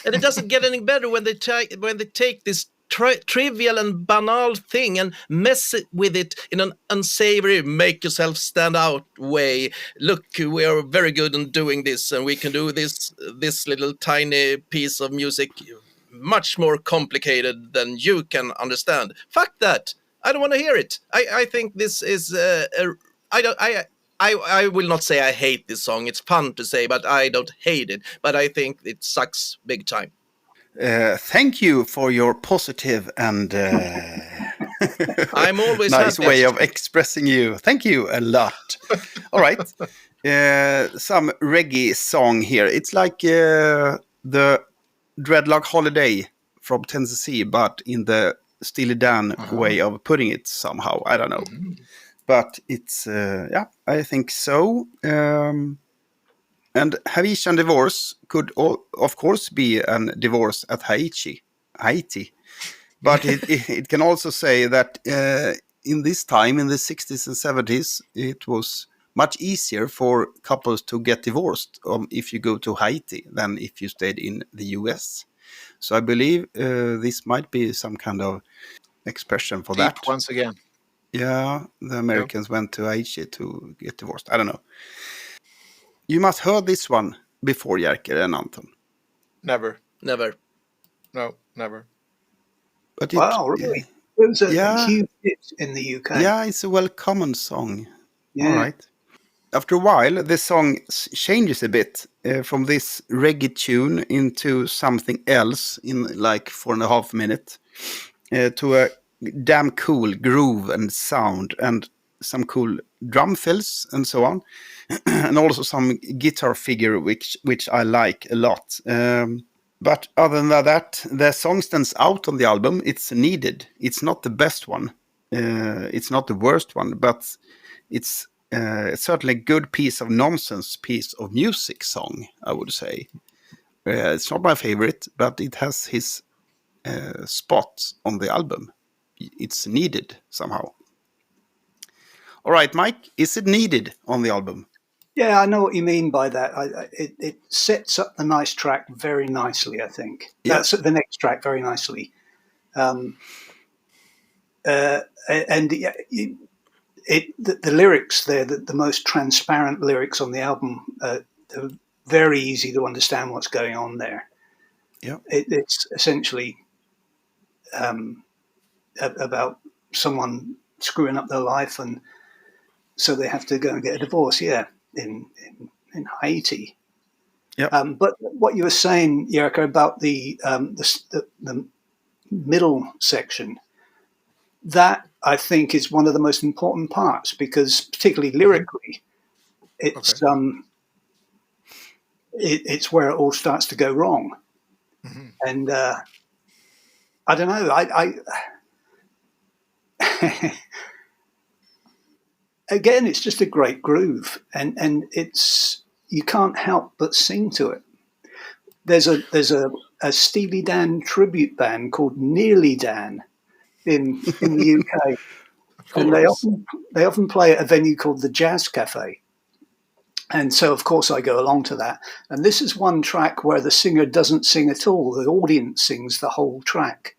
And it doesn't get any better when they take this trivial and banal thing and mess with it in an unsavory, make yourself stand out way. Look, we are very good in doing this, and we can do this little tiny piece of music much more complicated than you can understand. Fuck that. I don't want to hear it. I think this is I will not say I hate this song. It's fun to say, but I don't hate it. But I think it sucks big time. Thank you for your positive and I'm always nice happy. way of expressing you. Thank you a lot. All right. Some reggae song here. It's like the Dreadlock Holiday from Tennessee, but in the Steely Dan way of putting it somehow. I don't know. But it's, I think so. And Haitian Divorce could, of course, be a divorce at Haiti. But it can also say that in this time, in the 60s and 70s, it was much easier for couples to get divorced if you go to Haiti than if you stayed in the US. So I believe this might be some kind of expression for Deep that. once again. Yeah, the Americans went to Haiti to get divorced. I don't know. You must have heard this one before, Jerker and Anton. Never. Never. No, never. But Wow, really? It was a huge hit in the UK. Yeah, it's a well-common song. Yeah. All right. After a while, the song changes a bit from this reggae tune into something else in like 4.5 minutes to a damn cool groove and sound. And some cool drum fills and so on, and also some guitar figure which I like a lot. But other than that, the song stands out on the album. It's needed. It's not the best one. It's not the worst one, but it's certainly a good piece of nonsense, piece of music song, I would say. It's not my favorite, but it has his spot on the album. It's needed somehow. All right, Mike, is it needed on the album? Yeah, I know what you mean by that. It sets up the nice track very nicely, I think. Yeah. That's the next track very nicely. And the lyrics, they're the most transparent lyrics on the album. They're very easy to understand what's going on there. Yeah. It's essentially about someone screwing up their life, and so they have to go and get a divorce. Yeah, in Haiti. Yeah. But what you were saying, Jerker, about the middle section, that I think is one of the most important parts, because particularly lyrically, it's it's where it all starts to go wrong. Mm-hmm. And I don't know. I again, it's just a great groove, and it's, you can't help but sing to it. There's a Steely Dan tribute band called Nearly Dan in the UK, and they often play at a venue called the Jazz Cafe. And so, of course, I go along to that. And this is one track where the singer doesn't sing at all. The audience sings the whole track.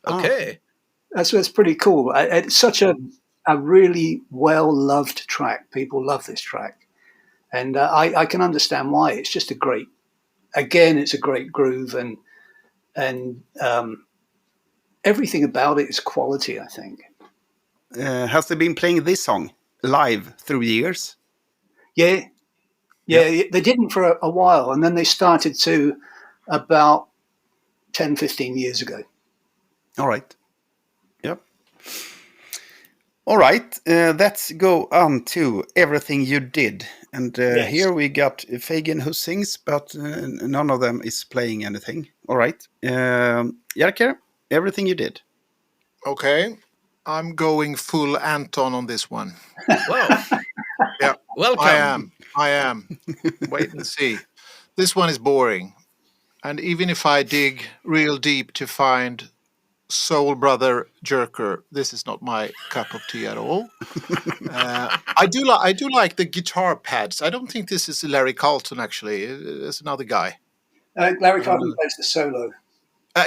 Okay. That's pretty cool. It's such a really well-loved track. People love this track. And I can understand why. It's just it's a great groove. And everything about it is quality, I think. Has they been playing this song live through the years? Yeah, they didn't for a while, and then they started to about 10, 15 years ago. All right. Yep. All right. Let's go on to Everything You Did. And here we got Fagin who sings, but none of them is playing anything. All right. Jerker, Everything You Did. Okay. I'm going full Anton on this one. Wow. Yeah. Welcome. I am. Wait and see. This one is boring. And even if I dig real deep to find Soul Brother Jerker, this is not my cup of tea at all. I do like the guitar pads. I don't think this is Larry Carlton, actually. It's another guy. Larry Carlton plays the solo.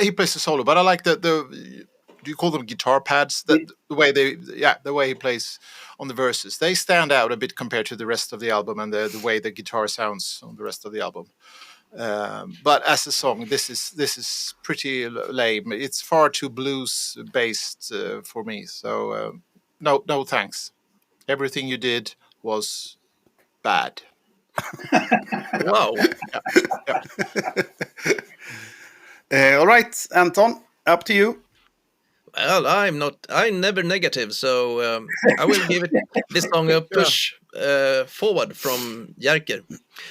He plays the solo, but I like the do you call them guitar pads? The way he plays on the verses. They stand out a bit compared to the rest of the album, and the way the guitar sounds on the rest of the album. But as a song, this is pretty lame. It's far too blues based for me. So no thanks. Everything You Did was bad. Wow. All right, Anton, up to you. Well, I'm never negative, so I will give this song a push forward from Jerker.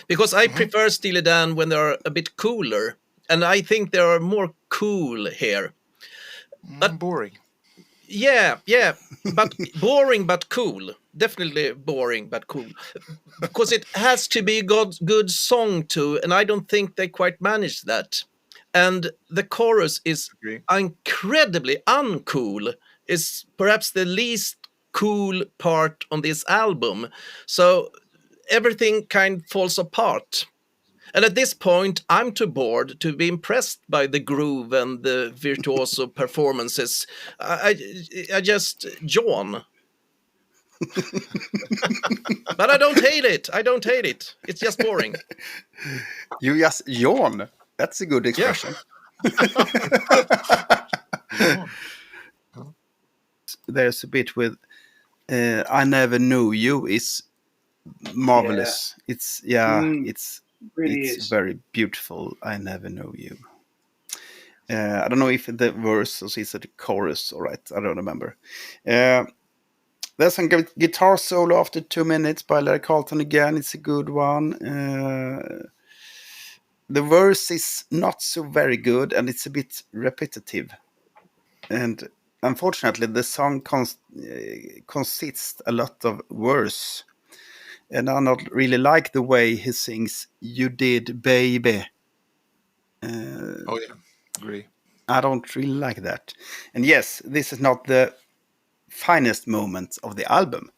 Because I prefer Steely Dan when they're a bit cooler, and I think they are more cool here. But boring. Yeah, but boring but cool. Definitely boring but cool. Because it has to be a good song too, and I don't think they quite managed that. And the chorus is incredibly uncool. It's perhaps the least cool part on this album. So everything kind of falls apart. And at this point, I'm too bored to be impressed by the groove and the virtuoso performances. I just yawn. But I don't hate it. It's just boring. You just yawn. That's a good expression. Yeah. There's a bit with I Never Knew You is marvelous. Yeah. It's very beautiful. I Never Knew You. I don't know if the verse or is it the chorus. All right, I don't remember. There's some guitar solo after 2 minutes by Larry Carlton again. It's a good one. The verse is not so very good, and it's a bit repetitive. And unfortunately, the song consists a lot of verse. And I not really like the way he sings "You Did, Baby." Oh yeah, agree. I don't really like that. And yes, this is not the finest moment of the album,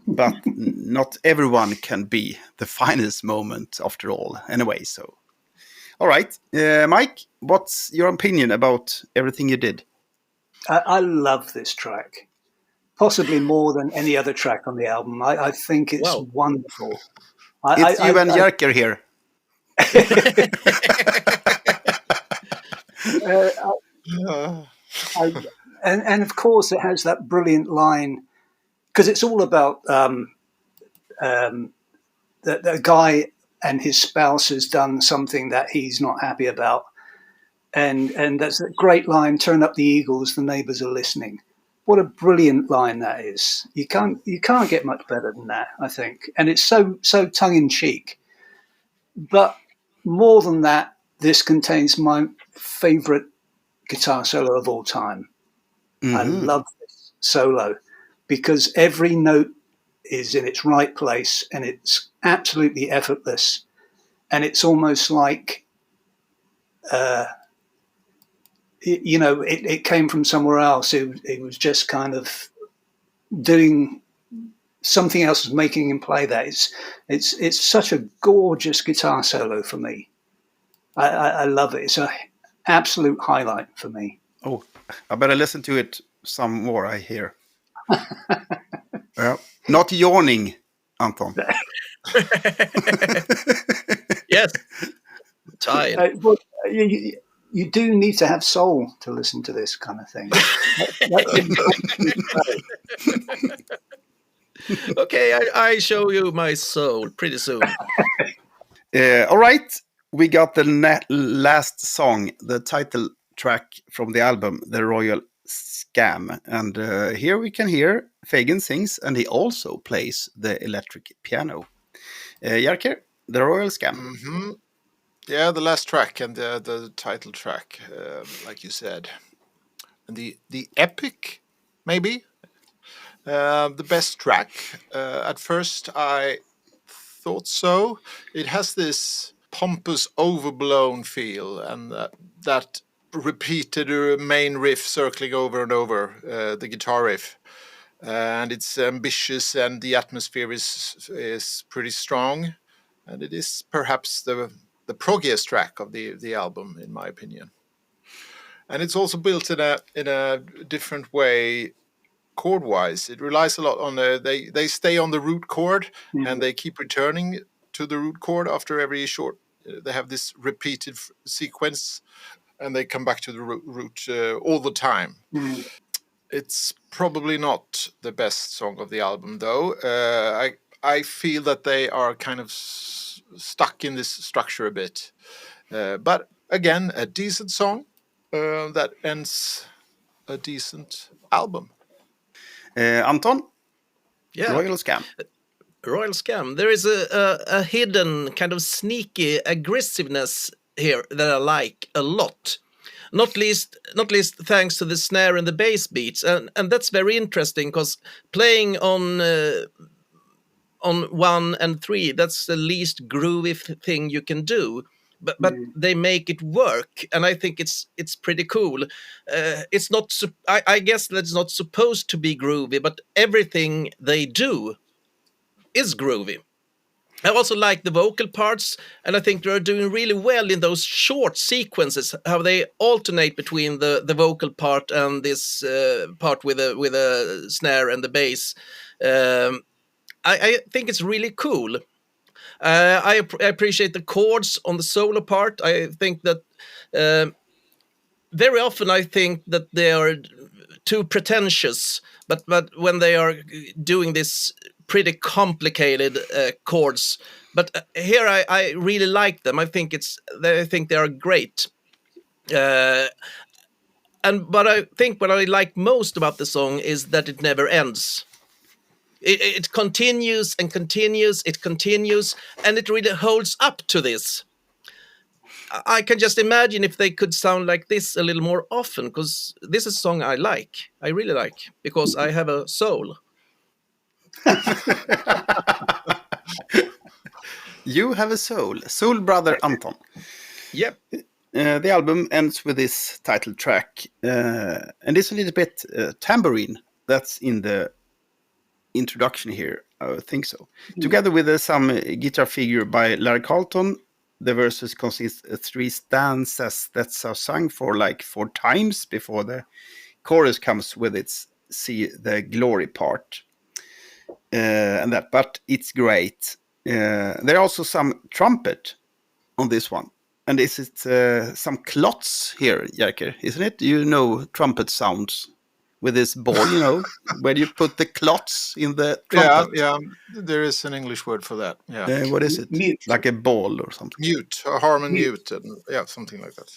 but not everyone can be the finest moment after all. Anyway, so all right, Mike, what's your opinion about everything you did? I love this track, possibly more than any other track on the album. I think it's Wow. wonderful. It's you and Jerker here. And of course, it has that brilliant line, because it's all about the guy and his spouse has done something that he's not happy about. And that's a great line, "Turn up the Eagles, the neighbors are listening." What a brilliant line that is. You can't get much better than that, I think. And it's so tongue-in-cheek. But more than that, this contains my favorite guitar solo of all time. I love this solo because every note is in its right place and it's absolutely effortless. And it's almost like, it came from somewhere else. It was just kind of doing something else, was making him play that. It's such a gorgeous guitar solo for me. I love it. It's an absolute highlight for me. Oh, I better listen to it some more, I hear. Not yawning, Anton. Yes. Tired. But you do need to have soul to listen to this kind of thing. Okay, I show you my soul pretty soon. All right, we got the last song, the title track from the album, The Royal Scam. And here we can hear Fagan sings, and he also plays the electric piano. Jerker, The Royal Scam. Mm-hmm. Yeah, the last track and the title track, like you said. And the epic, maybe? The best track. At first, I thought so. It has this pompous, overblown feel, and that repeated main riff circling over and over, the guitar riff. And it's ambitious, and the atmosphere is pretty strong. And it is perhaps the proggiest track of the album, in my opinion. And it's also built in a different way chord-wise. It relies a lot on they stay on the root chord, and they keep returning to the root chord after every short. They have this repeated sequence, and they come back to the root all the time. It's probably not the best song of the album, though. I feel that they are kind of stuck in this structure a bit. But again, a decent song that ends a decent album. Anton? Yeah. Royal Scam. Royal Scam. There is a hidden kind of sneaky aggressiveness here that I like a lot. Not least thanks to the snare and the bass beats, and that's very interesting because playing on 1 and 3, that's the least groovy thing you can do. But they make it work, and I think it's pretty cool. It's not. I guess that's not supposed to be groovy, but everything they do is groovy. I also like the vocal parts, and I think they're doing really well in those short sequences, how they alternate between the vocal part and this part with a snare and the bass. I think it's really cool. I appreciate the chords on the solo part. I think that very often I think that they are too pretentious, but when they are doing this pretty complicated chords, but here I really like them. I think they are great. But I think what I like most about the song is that it never ends. It continues and continues, it continues, and it really holds up to this. I can just imagine if they could sound like this a little more often, because this is a song I really like, because I have a soul. You have a soul brother Anton. Yep. The album ends with this title track, and it's a little bit tambourine that's in the introduction here. I think so. Together with some guitar figure by Larry Carlton, the verses consist of 3 stanzas that are sung for like 4 times before the chorus comes with its "See the Glory" part, and that. But it's great. There are also some trumpet on this one. And is it some clots here, Jerker, isn't it? You know trumpet sounds with this ball, where you put the clots in the trumpet. Yeah. There is an English word for that. Yeah. What is it? Mute. Like a ball or something. Mute, a harmon mute, and something like that.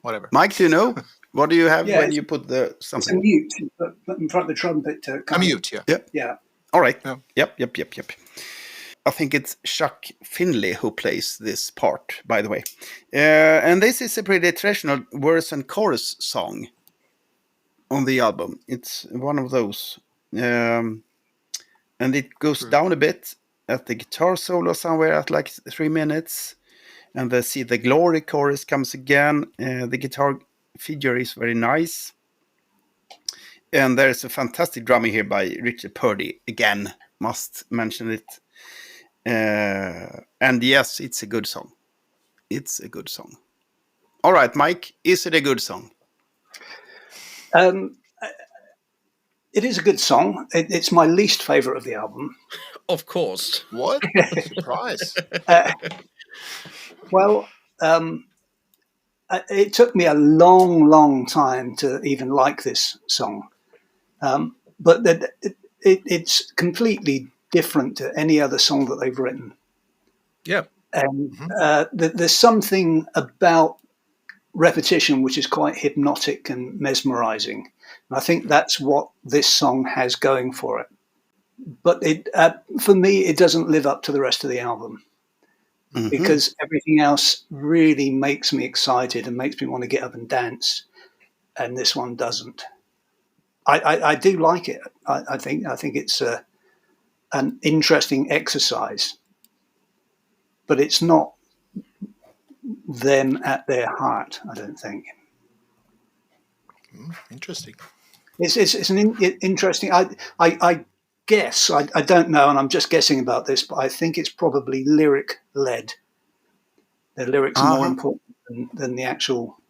Whatever. Mike, do you know? What do you have Yeah, when you put the It's a something? mute but in front of the trumpet. A mute, yeah. Yeah. All right. Yeah. Yep. I think it's Chuck Finley who plays this part, by the way. And this is a pretty traditional verse and chorus song on the album. It's one of those. And it goes down a bit at the guitar solo somewhere at like 3 minutes. And the "See the Glory" chorus comes again. The guitar figure is very nice. And there's a fantastic drumming here by Richard Purdy. Again, must mention it. And yes, it's a good song. It's a good song. All right, Mike, is it a good song? It is a good song. It's my least favorite of the album. Of course. What? Surprise. Well, it took me a long time to even like this song. But it's completely different to any other song that they've written. Yeah. And there's something about repetition which is quite hypnotic and mesmerizing. And I think that's what this song has going for it. But for me, it doesn't live up to the rest of the album. Mm-hmm. Because everything else really makes me excited and makes me want to get up and dance. And this one doesn't. I do like it. I think it's an interesting exercise, but it's not them at their heart, I don't think. Interesting. It's an interesting. I guess I don't know, and I'm just guessing about this, but I think it's probably lyric led. The lyrics are more important than the actual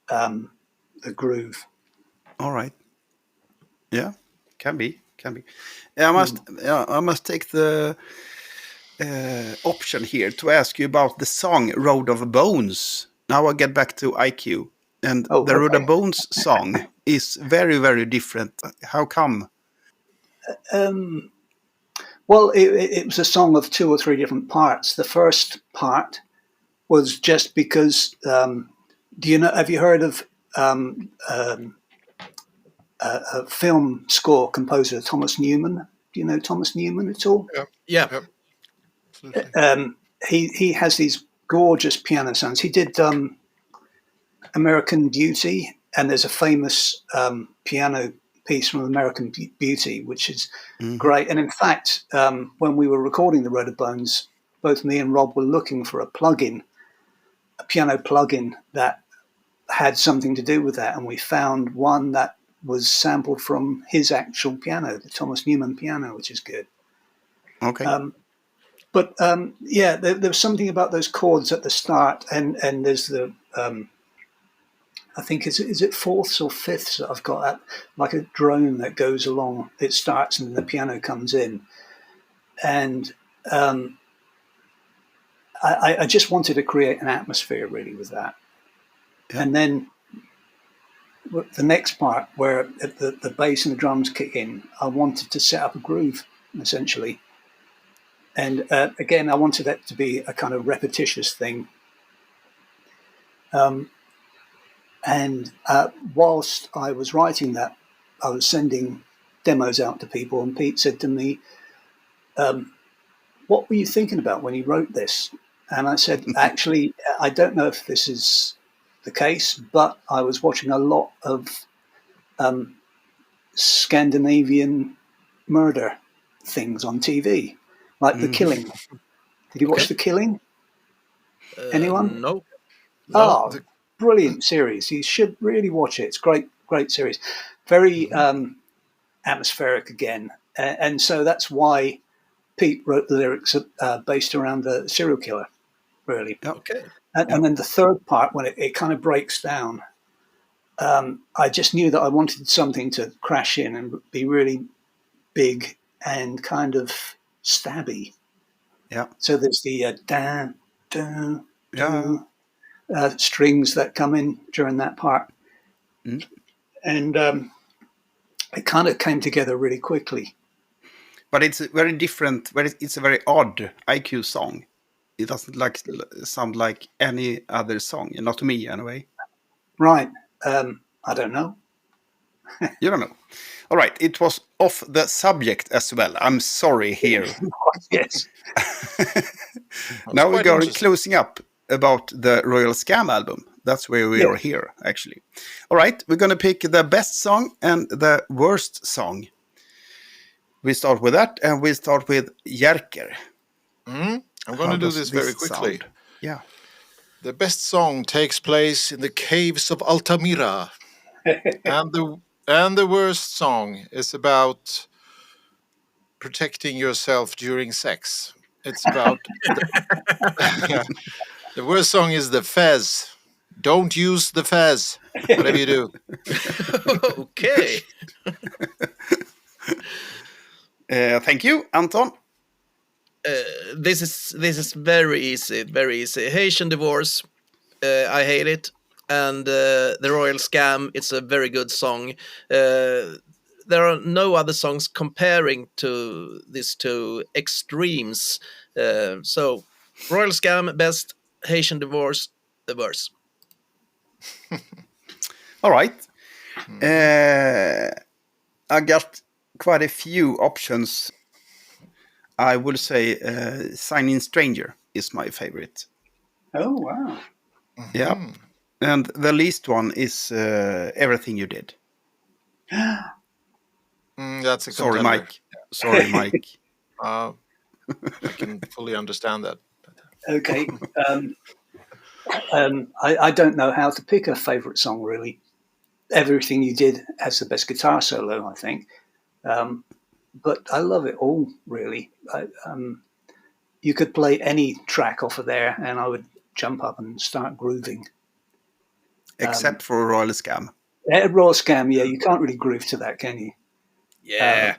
the groove. All right. Yeah, can be. I must take the option here to ask you about the song "Road of Bones." Now I get back to IQ, and the Road of Bones song is very, very different. How come? Well, it was a song of 2 or 3 different parts. The first part was just because. Have you heard of a film score composer, Thomas Newman? Do you know Thomas Newman at all? Yeah. He has these gorgeous piano sounds. He did American Beauty, and there's a famous piano piece from American Beauty, which is great. And in fact, when we were recording The Road of Bones, both me and Rob were looking for a piano plugin that had something to do with that, and we found one that was sampled from his actual piano, the Thomas Newman piano, which is good. Okay. But there was something about those chords at the start, and there's the I think is it fourths or fifths that I've got at, like a drone that goes along. It starts and then the piano comes in, and I just wanted to create an atmosphere really with that. Yeah. And then the next part where the bass and the drums kick in, I wanted to set up a groove essentially. And again, I wanted that to be a kind of repetitious thing. And whilst I was writing that, I was sending demos out to people, and Pete said to me, "What were you thinking about when you wrote this?" And I said, "Actually, I don't know if this is the case, but I was watching a lot of Scandinavian murder things on TV, like The Killing. Did you watch The Killing? Anyone? No. Oh, brilliant series. You should really watch it. It's great series. Very atmospheric again. And so that's why Pete wrote the lyrics based around the serial killer, really. Okay. And then the third part, when it kind of breaks down, I just knew that I wanted something to crash in and be really big and kind of stabby. Yeah. So there's the strings that come in during that part. And it kind of came together really quickly. But it's very different. It's a very odd IQ song. It doesn't sound like any other song, not to me anyway. Right. I don't know. You don't know. All right. It was off the subject as well. I'm sorry here. Yes. Now we're going closing up about the Royal Scam album. That's where we are here, actually. All right. We're going to pick the best song and the worst song. We start with that, and we start with Jerker. I'm going to do this very quickly. Sound? Yeah. The best song takes place in the caves of Altamira. and the worst song is about protecting yourself during sex. It's about the worst song is the Fez. Don't use the Fez, whatever you do. Okay. Thank you, Anton. This is very easy, very easy. Haitian Divorce, I hate it, and the Royal Scam. It's a very good song. There are no other songs comparing to these two extremes. So Royal Scam best, Haitian Divorce the worst. All right. I got quite a few options. I would say Signing Stranger is my favorite. Oh, wow. Yeah. And the least one is Everything You Did. That's a Sorry, contender. Mike. Sorry, Mike. I can fully understand that. Okay. I don't know how to pick a favorite song, really. Everything You Did has the best guitar solo, I think. But I love it all, really. You could play any track off of there, and I would jump up and start grooving. Except for Royal Scam. Royal Scam, yeah, you can't really groove to that, can you? Yeah.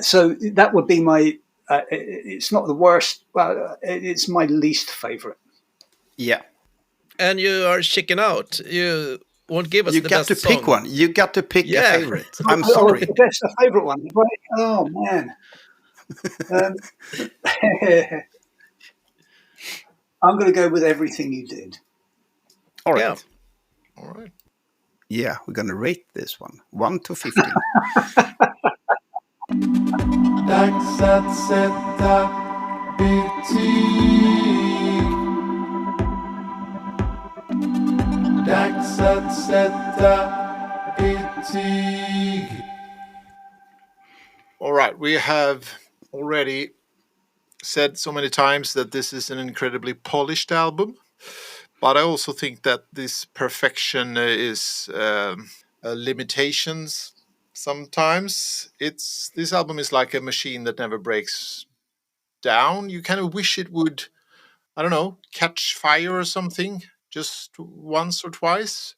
So that would be my. It's not the worst, but it's my least favorite. Yeah. And you are chicken out. You won't give us You the got best to pick song. one. You got to pick a Yeah. favorite. I'm sorry. The best, the favorite one, right? Oh man. I'm going to go with Everything You Did. All right. Yeah. All right. Yeah, we're going to rate this one. 1 to 15. Dags att sätta betyg. Dags att sätta betyg. All right. We have already said so many times that this is an incredibly polished album. But I also think that this perfection is limitations. Sometimes this album is like a machine that never breaks down. You kind of wish it would, I don't know, catch fire or something just once or twice.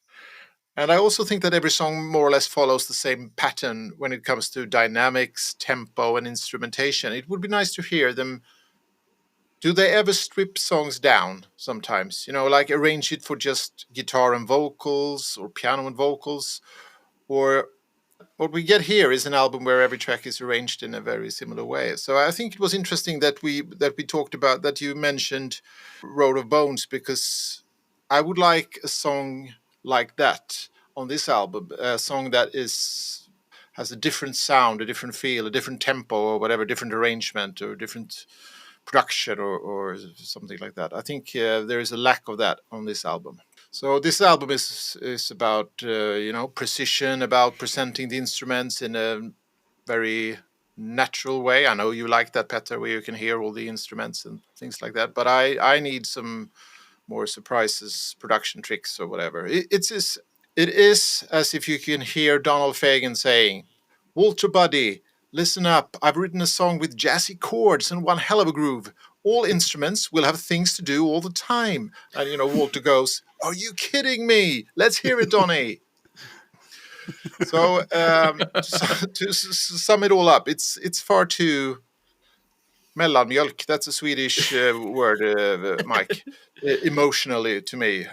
And I also think that every song more or less follows the same pattern when it comes to dynamics, tempo, and instrumentation. It would be nice to hear them. Do they ever strip songs down sometimes? Like arrange it for just guitar and vocals or piano and vocals? Or what we get here is an album where every track is arranged in a very similar way. So I think it was interesting that we talked about, that you mentioned Road of Bones, because I would like a song like that. on this album, a song that has a different sound, a different feel, a different tempo, or whatever, different arrangement or different production or something like that. I think there is a lack of that on this album. So this album is about precision, about presenting the instruments in a very natural way. I know you like that, Petter, where you can hear all the instruments and things like that. But I need some more surprises, production tricks, or whatever. It is as if you can hear Donald Fagen saying, "Walter Buddy, listen up. I've written a song with jazzy chords and one hell of a groove. All instruments will have things to do all the time." And, Walter goes, "Are you kidding me? Let's hear it, Donny." So to sum it all up, it's far too mellanmjölk. That's a Swedish word, Mike, emotionally to me.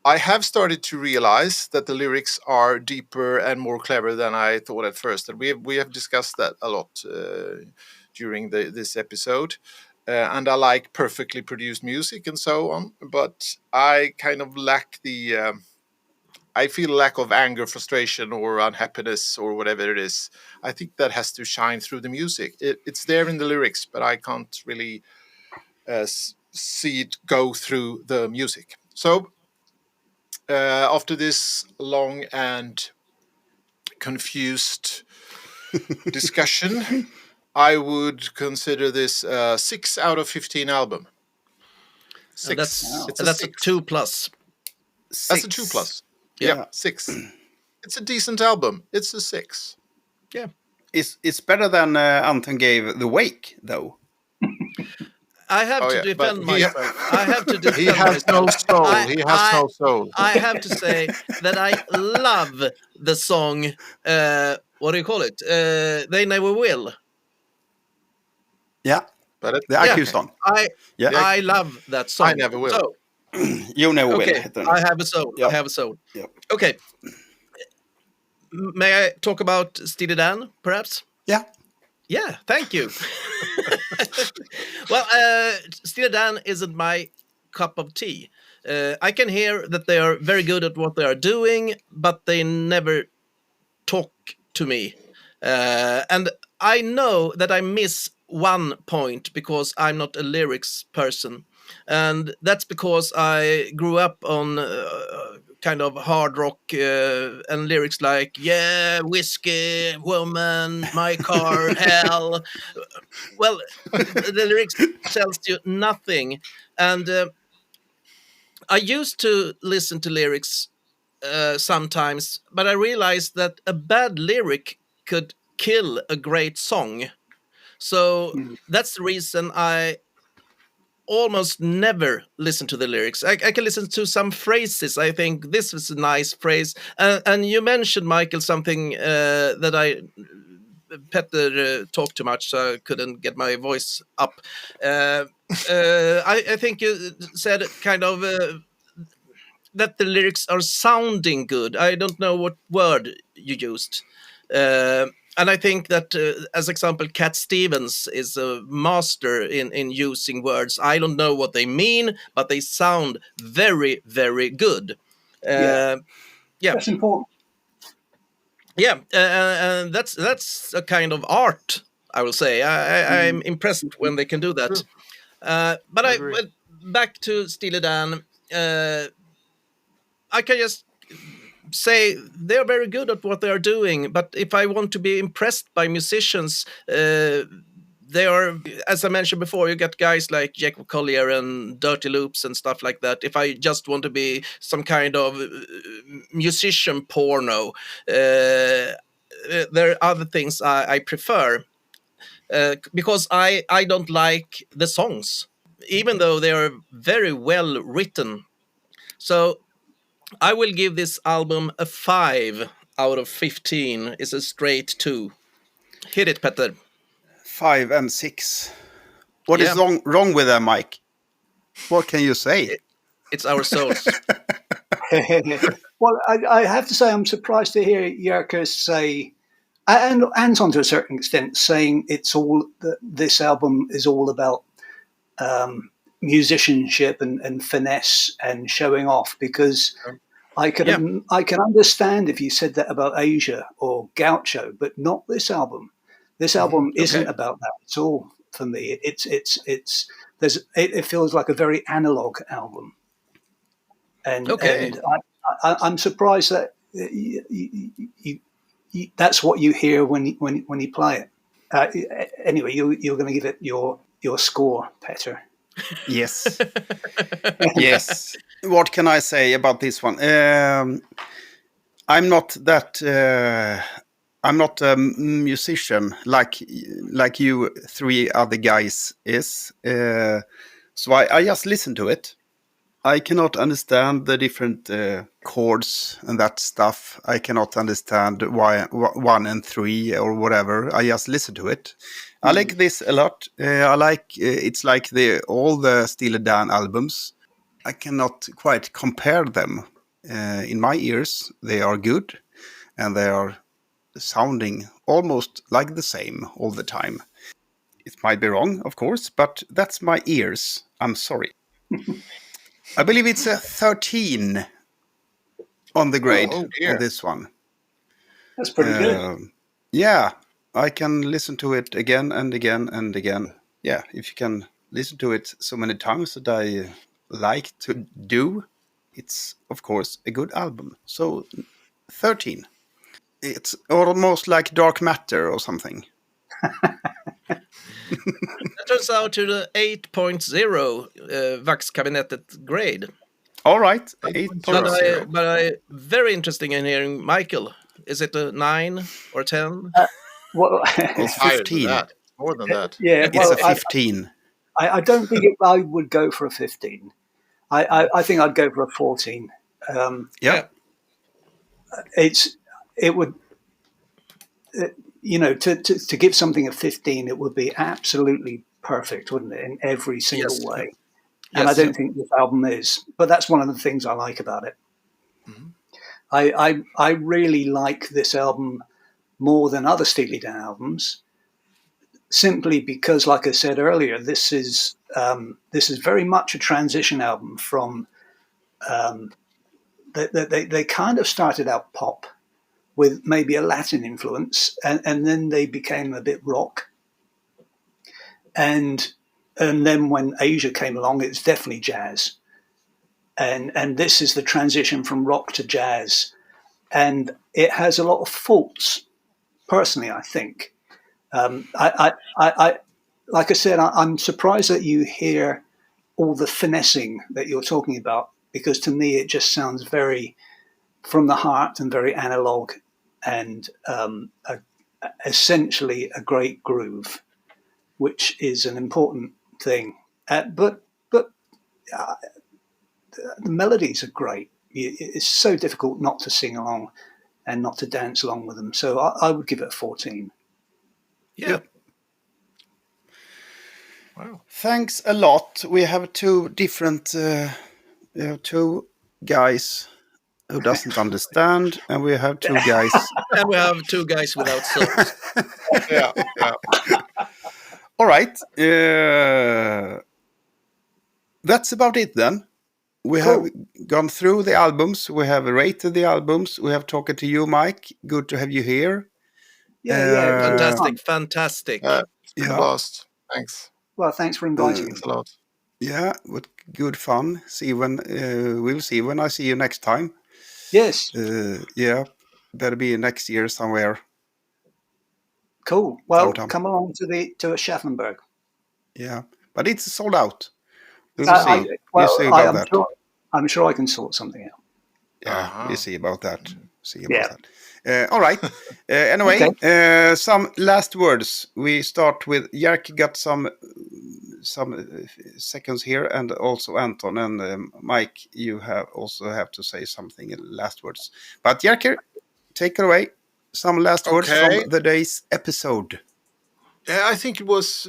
I have started to realize that the lyrics are deeper and more clever than I thought at first. And we have discussed that a lot during this episode. And I like perfectly produced music and so on. But I kind of lack I feel lack of anger, frustration, or unhappiness, or whatever it is. I think that has to shine through the music. It's there in the lyrics, but I can't really see it go through the music. So after this long and confused discussion, I would consider this a 6 out of 15 album. 6. That's a 2+. That's a 2+. Yeah, 6. It's a decent album. It's a 6. Yeah. It's better than Anton gave The Wake, though. I have to defend myself. I have to defend He has myself. no soul. He has no soul. I have to say that I love the song, what do you call it? They Never Will. Yeah, But the IQ song. I love that song. I never will. So, You never okay, will. I have a soul. Yep. I have a soul. Yep. Okay. May I talk about Steely Dan, perhaps? Yeah. Yeah, thank you. Well, Steely Dan isn't my cup of tea. I can hear that they are very good at what they are doing, but they never talk to me. And I know that I miss one point because I'm not a lyrics person. And that's because I grew up on kind of hard rock and lyrics like, yeah, whiskey, woman, my car, hell. Well, the lyrics tells you nothing. And I used to listen to lyrics sometimes, but I realized that a bad lyric could kill a great song. So that's the reason I almost never listen to the lyrics. I can listen to some phrases. I think this is a nice phrase. And you mentioned, Michael, something that Petter talked too much, so I couldn't get my voice up. I think you said kind of that the lyrics are sounding good. I don't know what word you used. And I think that, as example, Cat Stevens is a master in using words. I don't know what they mean, but they sound very, very good. Yeah. That's important. Yeah, and that's a kind of art, I will say. I'm impressed when they can do that. But back to Steely Dan. I can just say they're very good at what they are doing, but if I want to be impressed by musicians, they are, as I mentioned before, you get guys like Jacob Collier and Dirty Loops and stuff like that. If I just want to be some kind of musician porno, there are other things I prefer, because I don't like the songs, even though they are very well written. So I will give this album a 5 out of 15. It's a straight 2. Hit it, Petter. 5 and 6. What is wrong with that, Mike? What can you say? It's our souls. Well, I have to say I'm surprised to hear Jerker say, and Anton to a certain extent, saying it's all that this album is all about musicianship and finesse and showing off, because I can understand if you said that about Asia or Gaucho, but not this album. This album isn't about that at all for me. It feels like a very analog album, and I'm surprised that that's what you hear when you play it. Anyway, you're going to give it your score, Petter. Yes. Yes. What can I say about this one? I'm not that. I'm not a musician like you three other guys is. So I just listen to it. I cannot understand the different chords and that stuff. I cannot understand why 1 and 3 or whatever. I just listen to it. I like this a lot. I like it's like all the Steely Dan albums. I cannot quite compare them. In my ears, they are good, and they are sounding almost like the same all the time. It might be wrong, of course, but that's my ears. I'm sorry. I believe it's a 13 on the grade on this one. That's pretty good. Yeah, I can listen to it again and again and again. Yeah, if you can listen to it so many times that I like to do, it's, of course, a good album. So, 13. It's almost like Dark Matter or something. That turns out to the 8.0 Vaxkabinettet grade. All right, 8.0. But very interesting in hearing Michael. Is it a 9 or 10? Well, It's 15. More than that. Yeah, It's a 15. I don't think I would go for a 15. I think I'd go for a 14. It would, to give something a 15, it would be absolutely perfect, wouldn't it, in every single way? And I don't think this album is, but that's one of the things I like about it. I really like this album more than other Steely Dan albums, simply because, like I said earlier, this is very much a transition album from. They kind of started out pop with maybe a Latin influence, and then they became a bit rock, and then when Asia came along, it's definitely jazz, and this is the transition from rock to jazz, and it has a lot of faults. Personally, I think, I like I said, I'm surprised that you hear all the finessing that you're talking about, because to me it just sounds very from the heart and very analog, and essentially a great groove, which is an important thing. But the melodies are great. It's so difficult not to sing along and not to dance along with them. So I would give it a 14. Yeah. Wow. Thanks a lot. We have two different, two guys who doesn't understand, and we have two guys. And we have two guys without souls. Yeah. All right. That's about it then. We have gone through the albums. We have rated the albums. We have talked to you, Mike. Good to have you here. Yeah. Fantastic. It's been a blast. Thanks. Well, thanks for inviting me. Thanks a lot. Yeah, what good fun. We'll see when I see you next time. Yes. Yeah, better be next year somewhere. Cool. Well, sometime. Come along to Schaffenberg. Yeah, but it's sold out. We'll see. We'll see about that. I'm sure I can sort something out. Yeah, we'll see about that. All right. Anyway, some last words. We start with Jerker. Got some seconds here, and also Anton and Mike. You have to say something in last words. But Jerker, take it away. Some last words from the day's episode. I think it was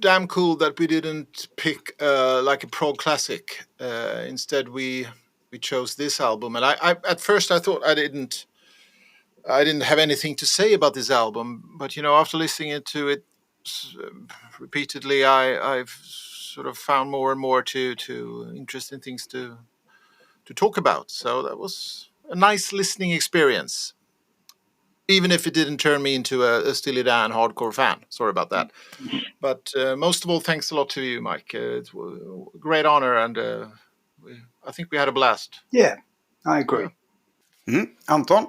damn cool that we didn't pick like a prog classic. Instead, we chose this album, and I at first I thought I didn't have anything to say about this album, but after listening to it repeatedly, I've sort of found more and more to interesting things to talk about. So that was a nice listening experience. Even if it didn't turn me into a Steely Dan hardcore fan. Sorry about that. But most of all, thanks a lot to you, Mike. It's a great honor, and I think we had a blast. Yeah, I agree. Anton?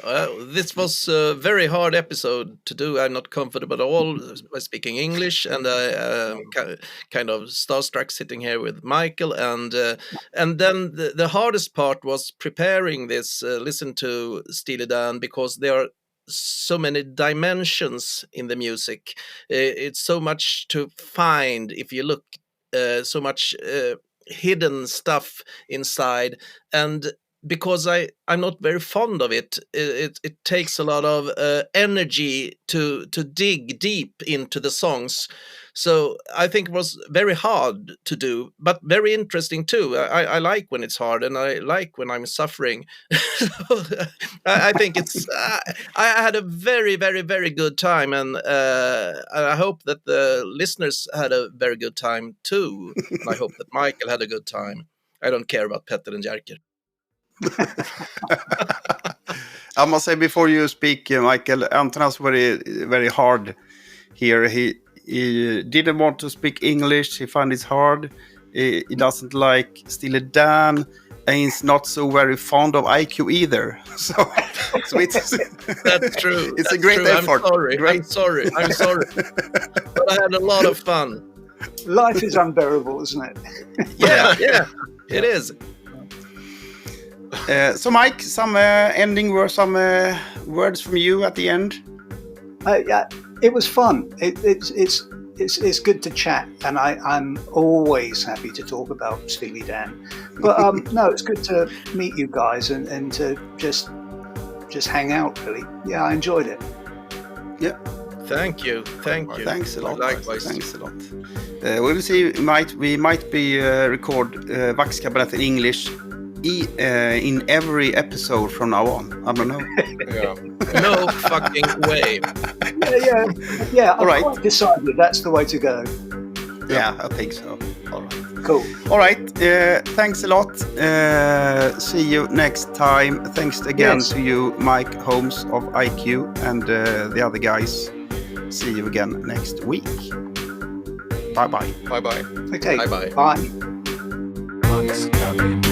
This was a very hard episode to do. I'm not comfortable at all by speaking English, and I kind of starstruck sitting here with Michael. And then the hardest part was preparing this. Listen to Steely Dan, because there are so many dimensions in the music. It's so much to find if you look. So much hidden stuff inside, and because I'm not very fond of it, it takes a lot of energy to dig deep into the songs. So I think it was very hard to do, but very interesting too. I like when it's hard, and I like when I'm suffering. I think it's. I had a very, very, very good time, and I hope that the listeners had a very good time too. And I hope that Michael had a good time. I don't care about Petter and Jerker. I must say, before you speak, Michael, Anton was very, very hard here. He didn't want to speak English. He found it hard. He doesn't like Steely Dan, and he's not so very fond of IQ either. So it's that's true. It's that's a great true. effort. I'm sorry. But I had a lot of fun. Life is unbearable, isn't it? Yeah, it is. So, Mike, some ending words, some words from you at the end. Yeah, it was fun. It's good to chat, and I'm always happy to talk about Steely Dan. But no, it's good to meet you guys and to just hang out. Really, yeah, I enjoyed it. Yeah. Thank you. Thanks a lot. Likewise. Thanks a lot. We will see. We might be record Vaxkabinettet in English in every episode from now on. I don't know. No fucking way. Yeah. All right. Quite decided that's the way to go. Yeah, I think so. All right. Cool. All right. Thanks a lot. See you next time. Thanks again to you, Mike Holmes of IQ, and the other guys. See you again next week. Bye-bye. Bye-bye. Okay. Bye-bye. Bye. Vaxkabinettet.